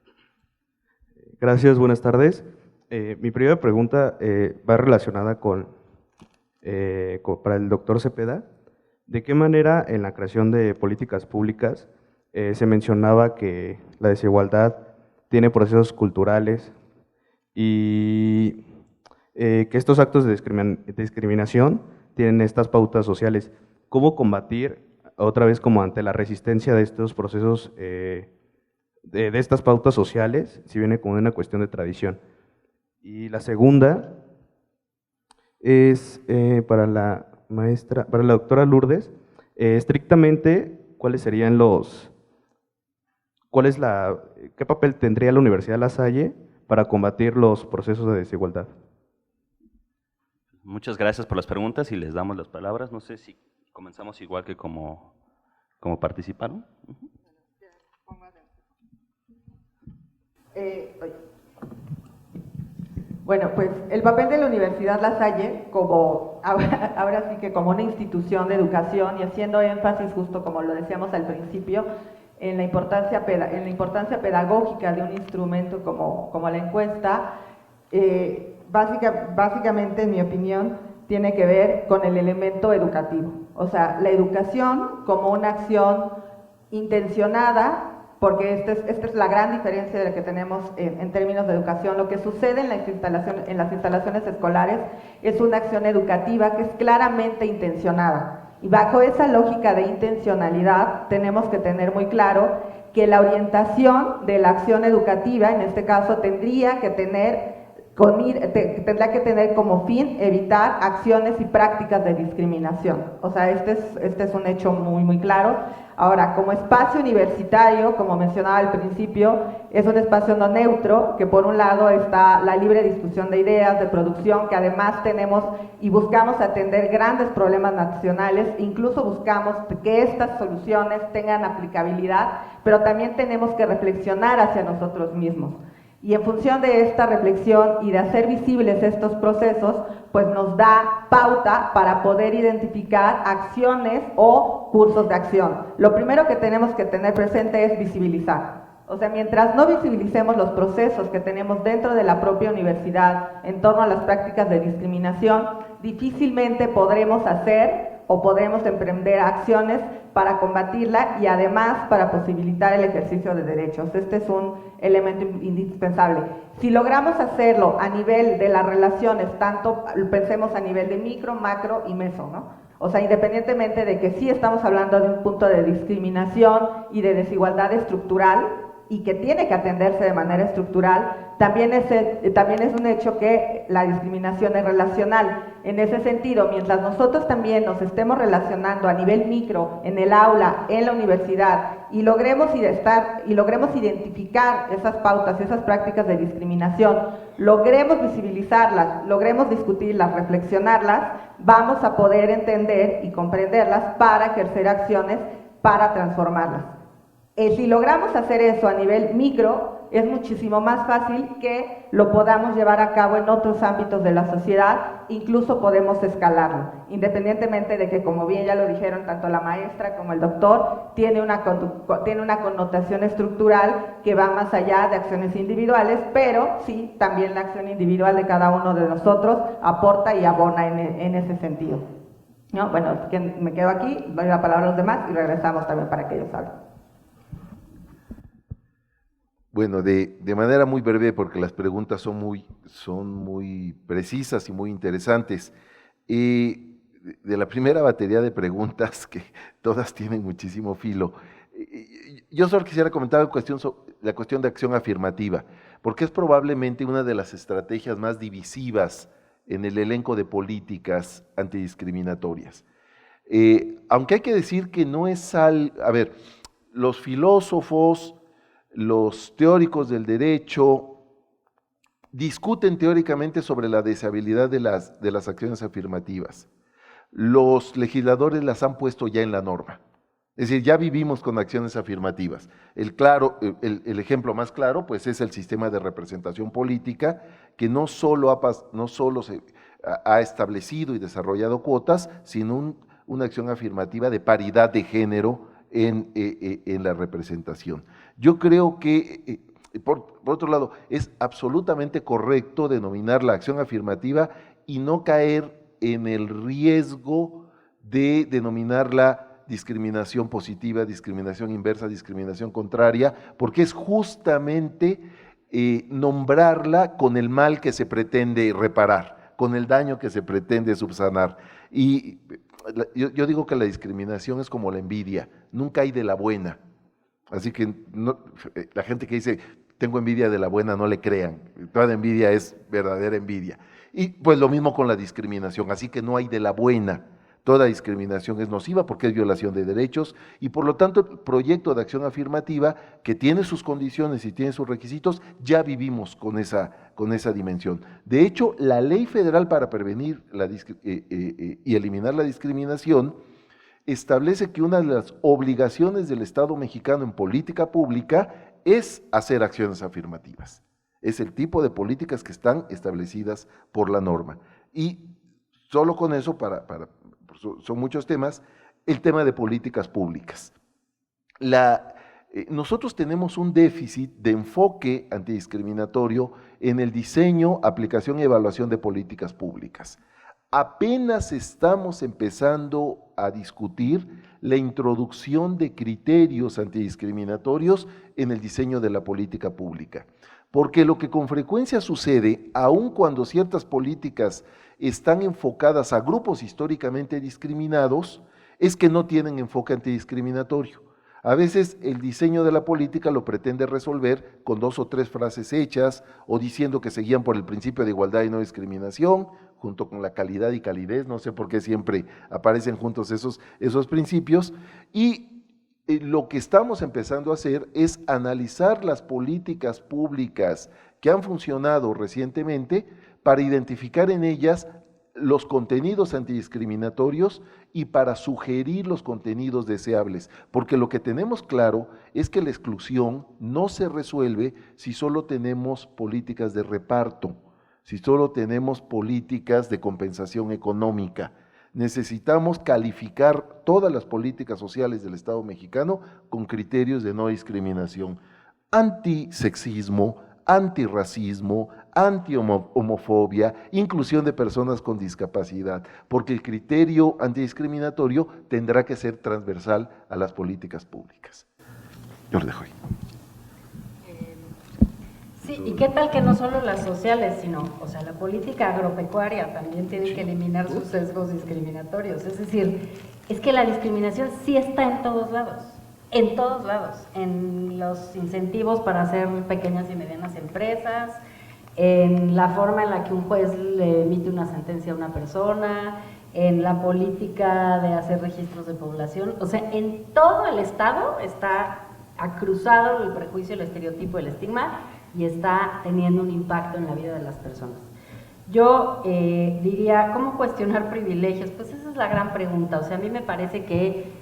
[SPEAKER 10] Gracias, buenas tardes. Mi primera pregunta va relacionada para el doctor Cepeda. ¿De qué manera en la creación de políticas públicas se mencionaba que la desigualdad tiene procesos culturales y que estos actos de discriminación tienen estas pautas sociales? ¿Cómo combatir, otra vez como ante la resistencia de estos procesos, de estas pautas sociales, si viene como una cuestión de tradición? Y la segunda es para la doctora Lourdes, estrictamente, ¿qué papel tendría la Universidad La Salle para combatir los procesos de desigualdad?
[SPEAKER 3] Muchas gracias por las preguntas y les damos las palabras. No sé si comenzamos igual que como participaron.
[SPEAKER 4] Bueno, pues el papel de la Universidad La Salle, como ahora sí que como una institución de educación y haciendo énfasis, justo como lo decíamos al principio, en la importancia pedagógica de un instrumento como la encuesta, básicamente, en mi opinión, tiene que ver con el elemento educativo. O sea, la educación como una acción intencionada, porque esta es la gran diferencia de lo que tenemos en términos de educación. Lo que sucede en las instalaciones escolares es una acción educativa que es claramente intencionada. Y bajo esa lógica de intencionalidad tenemos que tener muy claro que la orientación de la acción educativa, en este caso, tendría que tener como fin evitar acciones y prácticas de discriminación. O sea, este es un hecho muy, muy claro. Ahora, como espacio universitario, como mencionaba al principio, es un espacio no neutro, que por un lado está la libre discusión de ideas, de producción, que además tenemos y buscamos atender grandes problemas nacionales, incluso buscamos que estas soluciones tengan aplicabilidad, pero también tenemos que reflexionar hacia nosotros mismos. Y en función de esta reflexión y de hacer visibles estos procesos, pues nos da pauta para poder identificar acciones o cursos de acción. Lo primero que tenemos que tener presente es visibilizar. O sea, mientras no visibilicemos los procesos que tenemos dentro de la propia universidad en torno a las prácticas de discriminación, difícilmente podremos hacer o podremos emprender acciones para combatirla y además para posibilitar el ejercicio de derechos. Este es un elemento indispensable. Si logramos hacerlo a nivel de las relaciones, tanto pensemos a nivel de micro, macro y meso, ¿no? O sea, independientemente de que sí estamos hablando de un punto de discriminación y de desigualdad estructural, y que tiene que atenderse de manera estructural, también es un hecho que la discriminación es relacional. En ese sentido, mientras nosotros también nos estemos relacionando a nivel micro, en el aula, en la universidad, y logremos identificar esas pautas, esas prácticas de discriminación, logremos visibilizarlas, logremos discutirlas, reflexionarlas, vamos a poder entender y comprenderlas para ejercer acciones para transformarlas. Si logramos hacer eso a nivel micro, es muchísimo más fácil que lo podamos llevar a cabo en otros ámbitos de la sociedad, incluso podemos escalarlo, independientemente de que, como bien ya lo dijeron tanto la maestra como el doctor, tiene una connotación estructural que va más allá de acciones individuales, pero sí, también la acción individual de cada uno de nosotros aporta y abona en ese sentido. ¿No? Bueno, me quedo aquí, doy la palabra a los demás y regresamos también para que ellos hablen.
[SPEAKER 5] Bueno, de manera muy breve, porque las preguntas son muy precisas y muy interesantes. De la primera batería de preguntas, que todas tienen muchísimo filo, yo solo quisiera comentar la cuestión de acción afirmativa, porque es probablemente una de las estrategias más divisivas en el elenco de políticas antidiscriminatorias. Aunque hay que decir que no es a ver, los filósofos, los teóricos del derecho discuten teóricamente sobre la deseabilidad de las acciones afirmativas. Los legisladores las han puesto ya en la norma. Es decir, ya vivimos con acciones afirmativas. El ejemplo más claro pues, es el sistema de representación política, que no solo se ha establecido y desarrollado cuotas, sino una acción afirmativa de paridad de género en la representación. Yo creo que por otro lado, es absolutamente correcto denominar la acción afirmativa y no caer en el riesgo de denominarla discriminación positiva, discriminación inversa, discriminación contraria, porque es justamente nombrarla con el mal que se pretende reparar, con el daño que se pretende subsanar. Y yo digo que la discriminación es como la envidia, nunca hay de la buena. Así que la gente que dice, tengo envidia de la buena, no le crean, toda envidia es verdadera envidia. Y pues lo mismo con la discriminación, así que no hay de la buena. Toda discriminación es nociva porque es violación de derechos y por lo tanto el proyecto de acción afirmativa que tiene sus condiciones y tiene sus requisitos, ya vivimos con esa dimensión. De hecho, la ley federal para prevenir y eliminar la discriminación establece que una de las obligaciones del Estado mexicano en política pública es hacer acciones afirmativas. Es el tipo de políticas que están establecidas por la norma. Y solo con eso, son muchos temas, el tema de políticas públicas. Nosotros tenemos un déficit de enfoque antidiscriminatorio en el diseño, aplicación y evaluación de políticas públicas. Apenas estamos empezando a discutir la introducción de criterios antidiscriminatorios en el diseño de la política pública. Porque lo que con frecuencia sucede, aun cuando ciertas políticas están enfocadas a grupos históricamente discriminados, es que no tienen enfoque antidiscriminatorio. A veces el diseño de la política lo pretende resolver con 2 o 3 frases hechas o diciendo que se guían por el principio de igualdad y no discriminación, junto con la calidad y calidez, no sé por qué siempre aparecen juntos esos principios, y lo que estamos empezando a hacer es analizar las políticas públicas que han funcionado recientemente para identificar en ellas los contenidos antidiscriminatorios y para sugerir los contenidos deseables, porque lo que tenemos claro es que la exclusión no se resuelve si solo tenemos políticas de reparto, si solo tenemos políticas de compensación económica. Necesitamos calificar todas las políticas sociales del Estado mexicano con criterios de no discriminación, antisexismo, antirracismo, antihomofobia, inclusión de personas con discapacidad, porque el criterio antidiscriminatorio tendrá que ser transversal a las políticas públicas. Yo lo dejo ahí.
[SPEAKER 6] Sí, y qué tal que no solo las sociales, sino, o sea, la política agropecuaria también tiene que eliminar sus sesgos discriminatorios. Es decir, es que la discriminación sí está en todos lados, en los incentivos para hacer pequeñas y medianas empresas, en la forma en la que un juez le emite una sentencia a una persona, en la política de hacer registros de población, o sea, en todo el Estado está acruzado el prejuicio, el estereotipo, el estigma, y está teniendo un impacto en la vida de las personas. Yo diría, ¿cómo cuestionar privilegios? Pues esa es la gran pregunta. O sea, a mí me parece que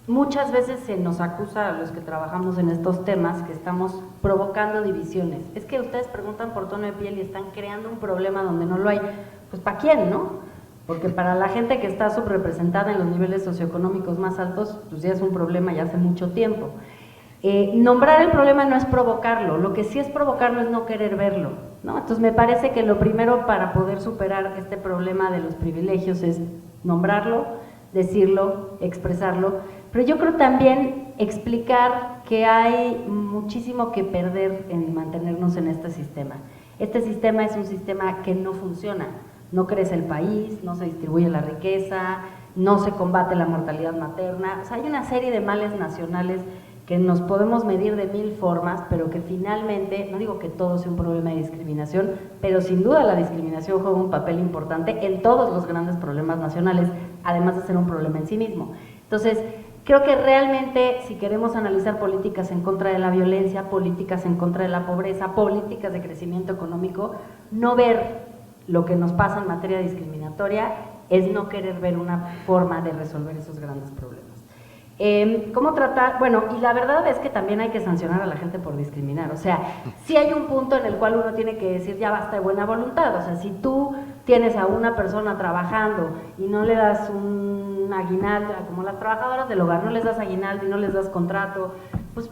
[SPEAKER 6] muchas veces se nos acusa a los que trabajamos en estos temas que estamos provocando divisiones. Es que ustedes preguntan por tono de piel y están creando un problema donde no lo hay. Pues ¿para quién, no? Porque para la gente que está subrepresentada en los niveles socioeconómicos más altos, pues ya es un problema ya hace mucho tiempo. Nombrar el problema no es provocarlo, lo que sí es provocarlo es no querer verlo, ¿no? Entonces me parece que lo primero para poder superar este problema de los privilegios es nombrarlo, decirlo, expresarlo, pero yo creo también explicar que hay muchísimo que perder en mantenernos en este sistema. Este sistema es un sistema que no funciona, no crece el país, no se distribuye la riqueza, no se combate la mortalidad materna, o sea, hay una serie de males nacionales que nos podemos medir de 1000 formas, pero que finalmente, no digo que todo sea un problema de discriminación, pero sin duda la discriminación juega un papel importante en todos los grandes problemas nacionales, además de ser un problema en sí mismo. Entonces, creo que realmente si queremos analizar políticas en contra de la violencia, políticas en contra de la pobreza, políticas de crecimiento económico, no ver lo que nos pasa en materia discriminatoria es no querer ver una forma de resolver esos grandes problemas. ¿Cómo tratar? Bueno, y la verdad es que también hay que sancionar a la gente por discriminar, o sea, sí hay un punto en el cual uno tiene que decir ya basta de buena voluntad, o sea, si tú tienes a una persona trabajando y no le das un aguinaldo, como las trabajadoras del hogar, no les das aguinaldo y no les das contrato, pues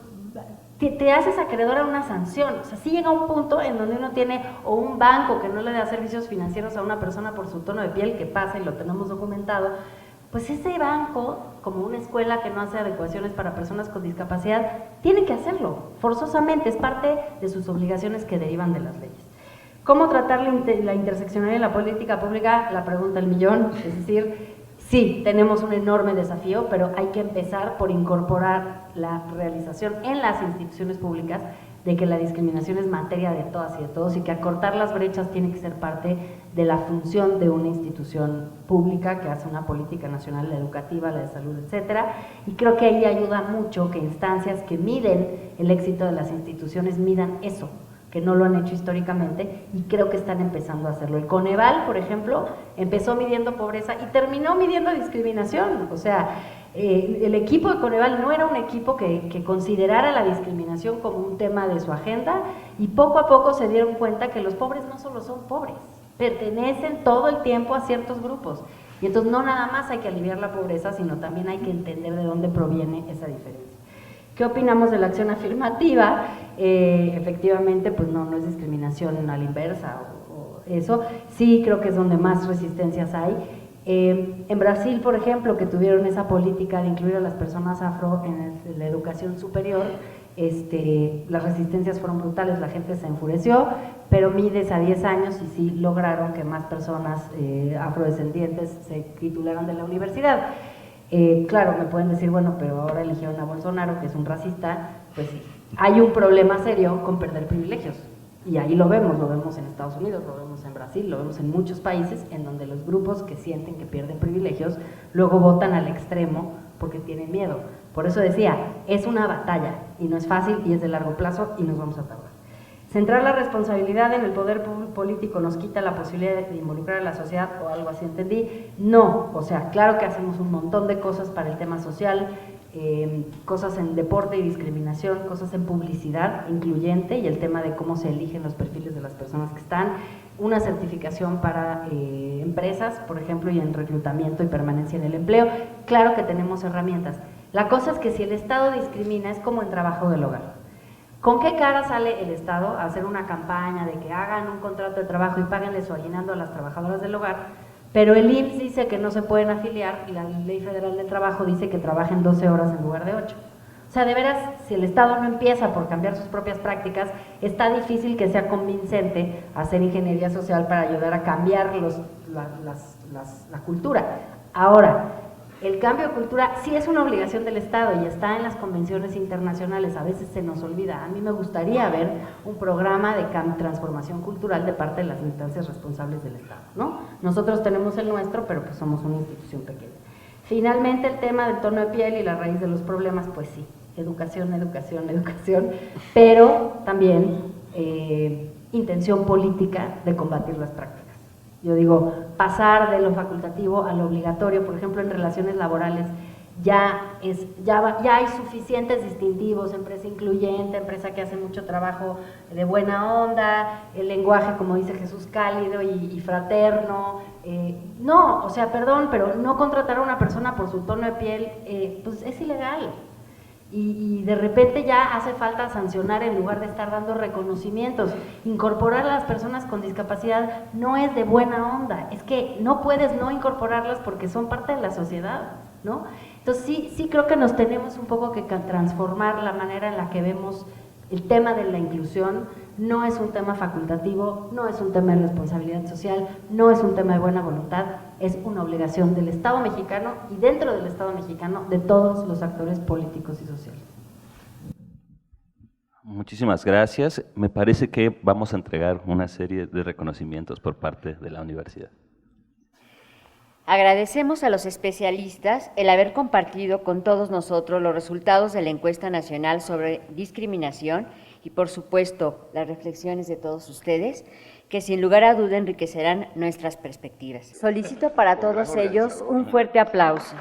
[SPEAKER 6] te haces acreedor a una sanción. O sea, sí llega un punto en donde uno tiene, o un banco que no le da servicios financieros a una persona por su tono de piel, que pasa y lo tenemos documentado, pues ese banco, como una escuela que no hace adecuaciones para personas con discapacidad, tiene que hacerlo, forzosamente, es parte de sus obligaciones que derivan de las leyes. ¿Cómo tratar la interseccionalidad en la política pública? La pregunta del millón, es decir, sí, tenemos un enorme desafío, pero hay que empezar por incorporar la realización en las instituciones públicas de que la discriminación es materia de todas y de todos y que acortar las brechas tiene que ser parte de la función de una institución pública que hace una política nacional, la educativa, la de salud, etcétera. Y creo que ahí ayuda mucho que instancias que miden el éxito de las instituciones midan eso, que no lo han hecho históricamente y creo que están empezando a hacerlo. El Coneval, por ejemplo, empezó midiendo pobreza y terminó midiendo discriminación. O sea, el equipo de Coneval no era un equipo que considerara la discriminación como un tema de su agenda y poco a poco se dieron cuenta que los pobres no solo son pobres, pertenecen todo el tiempo a ciertos grupos. Y entonces no nada más hay que aliviar la pobreza, sino también hay que entender de dónde proviene esa diferencia. ¿Qué opinamos de la acción afirmativa? Efectivamente, pues no es discriminación a la inversa o eso. Sí, creo que es donde más resistencias hay. En Brasil, por ejemplo, que tuvieron esa política de incluir a las personas afro en la educación superior, las resistencias fueron brutales, la gente se enfureció, pero mides a 10 años y sí lograron que más personas afrodescendientes se titularan de la universidad. Claro, me pueden decir, bueno, pero ahora eligieron a Bolsonaro, que es un racista. Pues sí, hay un problema serio con perder privilegios, y ahí lo vemos en Estados Unidos, lo vemos en Brasil, lo vemos en muchos países en donde los grupos que sienten que pierden privilegios luego votan al extremo porque tienen miedo. Por eso decía, es una batalla y no es fácil y es de largo plazo y nos vamos a tardar. Centrar la responsabilidad en el poder político nos quita la posibilidad de involucrar a la sociedad, o algo así entendí. No, o sea, claro que hacemos un montón de cosas para el tema social, cosas en deporte y discriminación, cosas en publicidad incluyente y el tema de cómo se eligen los perfiles de las personas que están, una certificación para empresas, por ejemplo, y en reclutamiento y permanencia en el empleo. Claro que tenemos herramientas. La cosa es que si el Estado discrimina es como en trabajo del hogar. ¿Con qué cara sale el Estado a hacer una campaña de que hagan un contrato de trabajo y páguenle su aguinaldo a las trabajadoras del hogar? Pero el IMSS dice que no se pueden afiliar y la Ley Federal del Trabajo dice que trabajen 12 horas en lugar de 8. O sea, de veras, si el Estado no empieza por cambiar sus propias prácticas, está difícil que sea convincente hacer ingeniería social para ayudar a cambiar la cultura. Ahora, el cambio de cultura sí es una obligación del Estado y está en las convenciones internacionales, a veces se nos olvida. A mí me gustaría ver un programa de transformación cultural de parte de las instancias responsables del Estado, ¿no? Nosotros tenemos el nuestro, pero pues somos una institución pequeña. Finalmente, el tema del tono de piel y la raíz de los problemas, pues sí, educación, pero también intención política de combatir las prácticas. Yo digo, pasar de lo facultativo a lo obligatorio, por ejemplo, en relaciones laborales, ya hay suficientes distintivos, empresa incluyente, empresa que hace mucho trabajo de buena onda, el lenguaje, como dice Jesús, cálido y fraterno. No, o sea, perdón, pero no contratar a una persona por su tono de piel, pues es ilegal. Y de repente ya hace falta sancionar en lugar de estar dando reconocimientos. Incorporar a las personas con discapacidad no es de buena onda, es que no puedes no incorporarlas porque son parte de la sociedad, ¿no? Entonces sí creo que nos tenemos un poco que transformar la manera en la que vemos el tema de la inclusión. No es un tema facultativo, no es un tema de responsabilidad social, no es un tema de buena voluntad, es una obligación del Estado mexicano y dentro del Estado mexicano de todos los actores políticos y sociales.
[SPEAKER 3] Muchísimas gracias. Me parece que vamos a entregar una serie de reconocimientos por parte de la universidad.
[SPEAKER 1] Agradecemos a los especialistas el haber compartido con todos nosotros los resultados de la encuesta nacional sobre discriminación y, por supuesto, las reflexiones de todos ustedes, que sin lugar a duda enriquecerán nuestras perspectivas. Solicito para todos ellos un fuerte aplauso.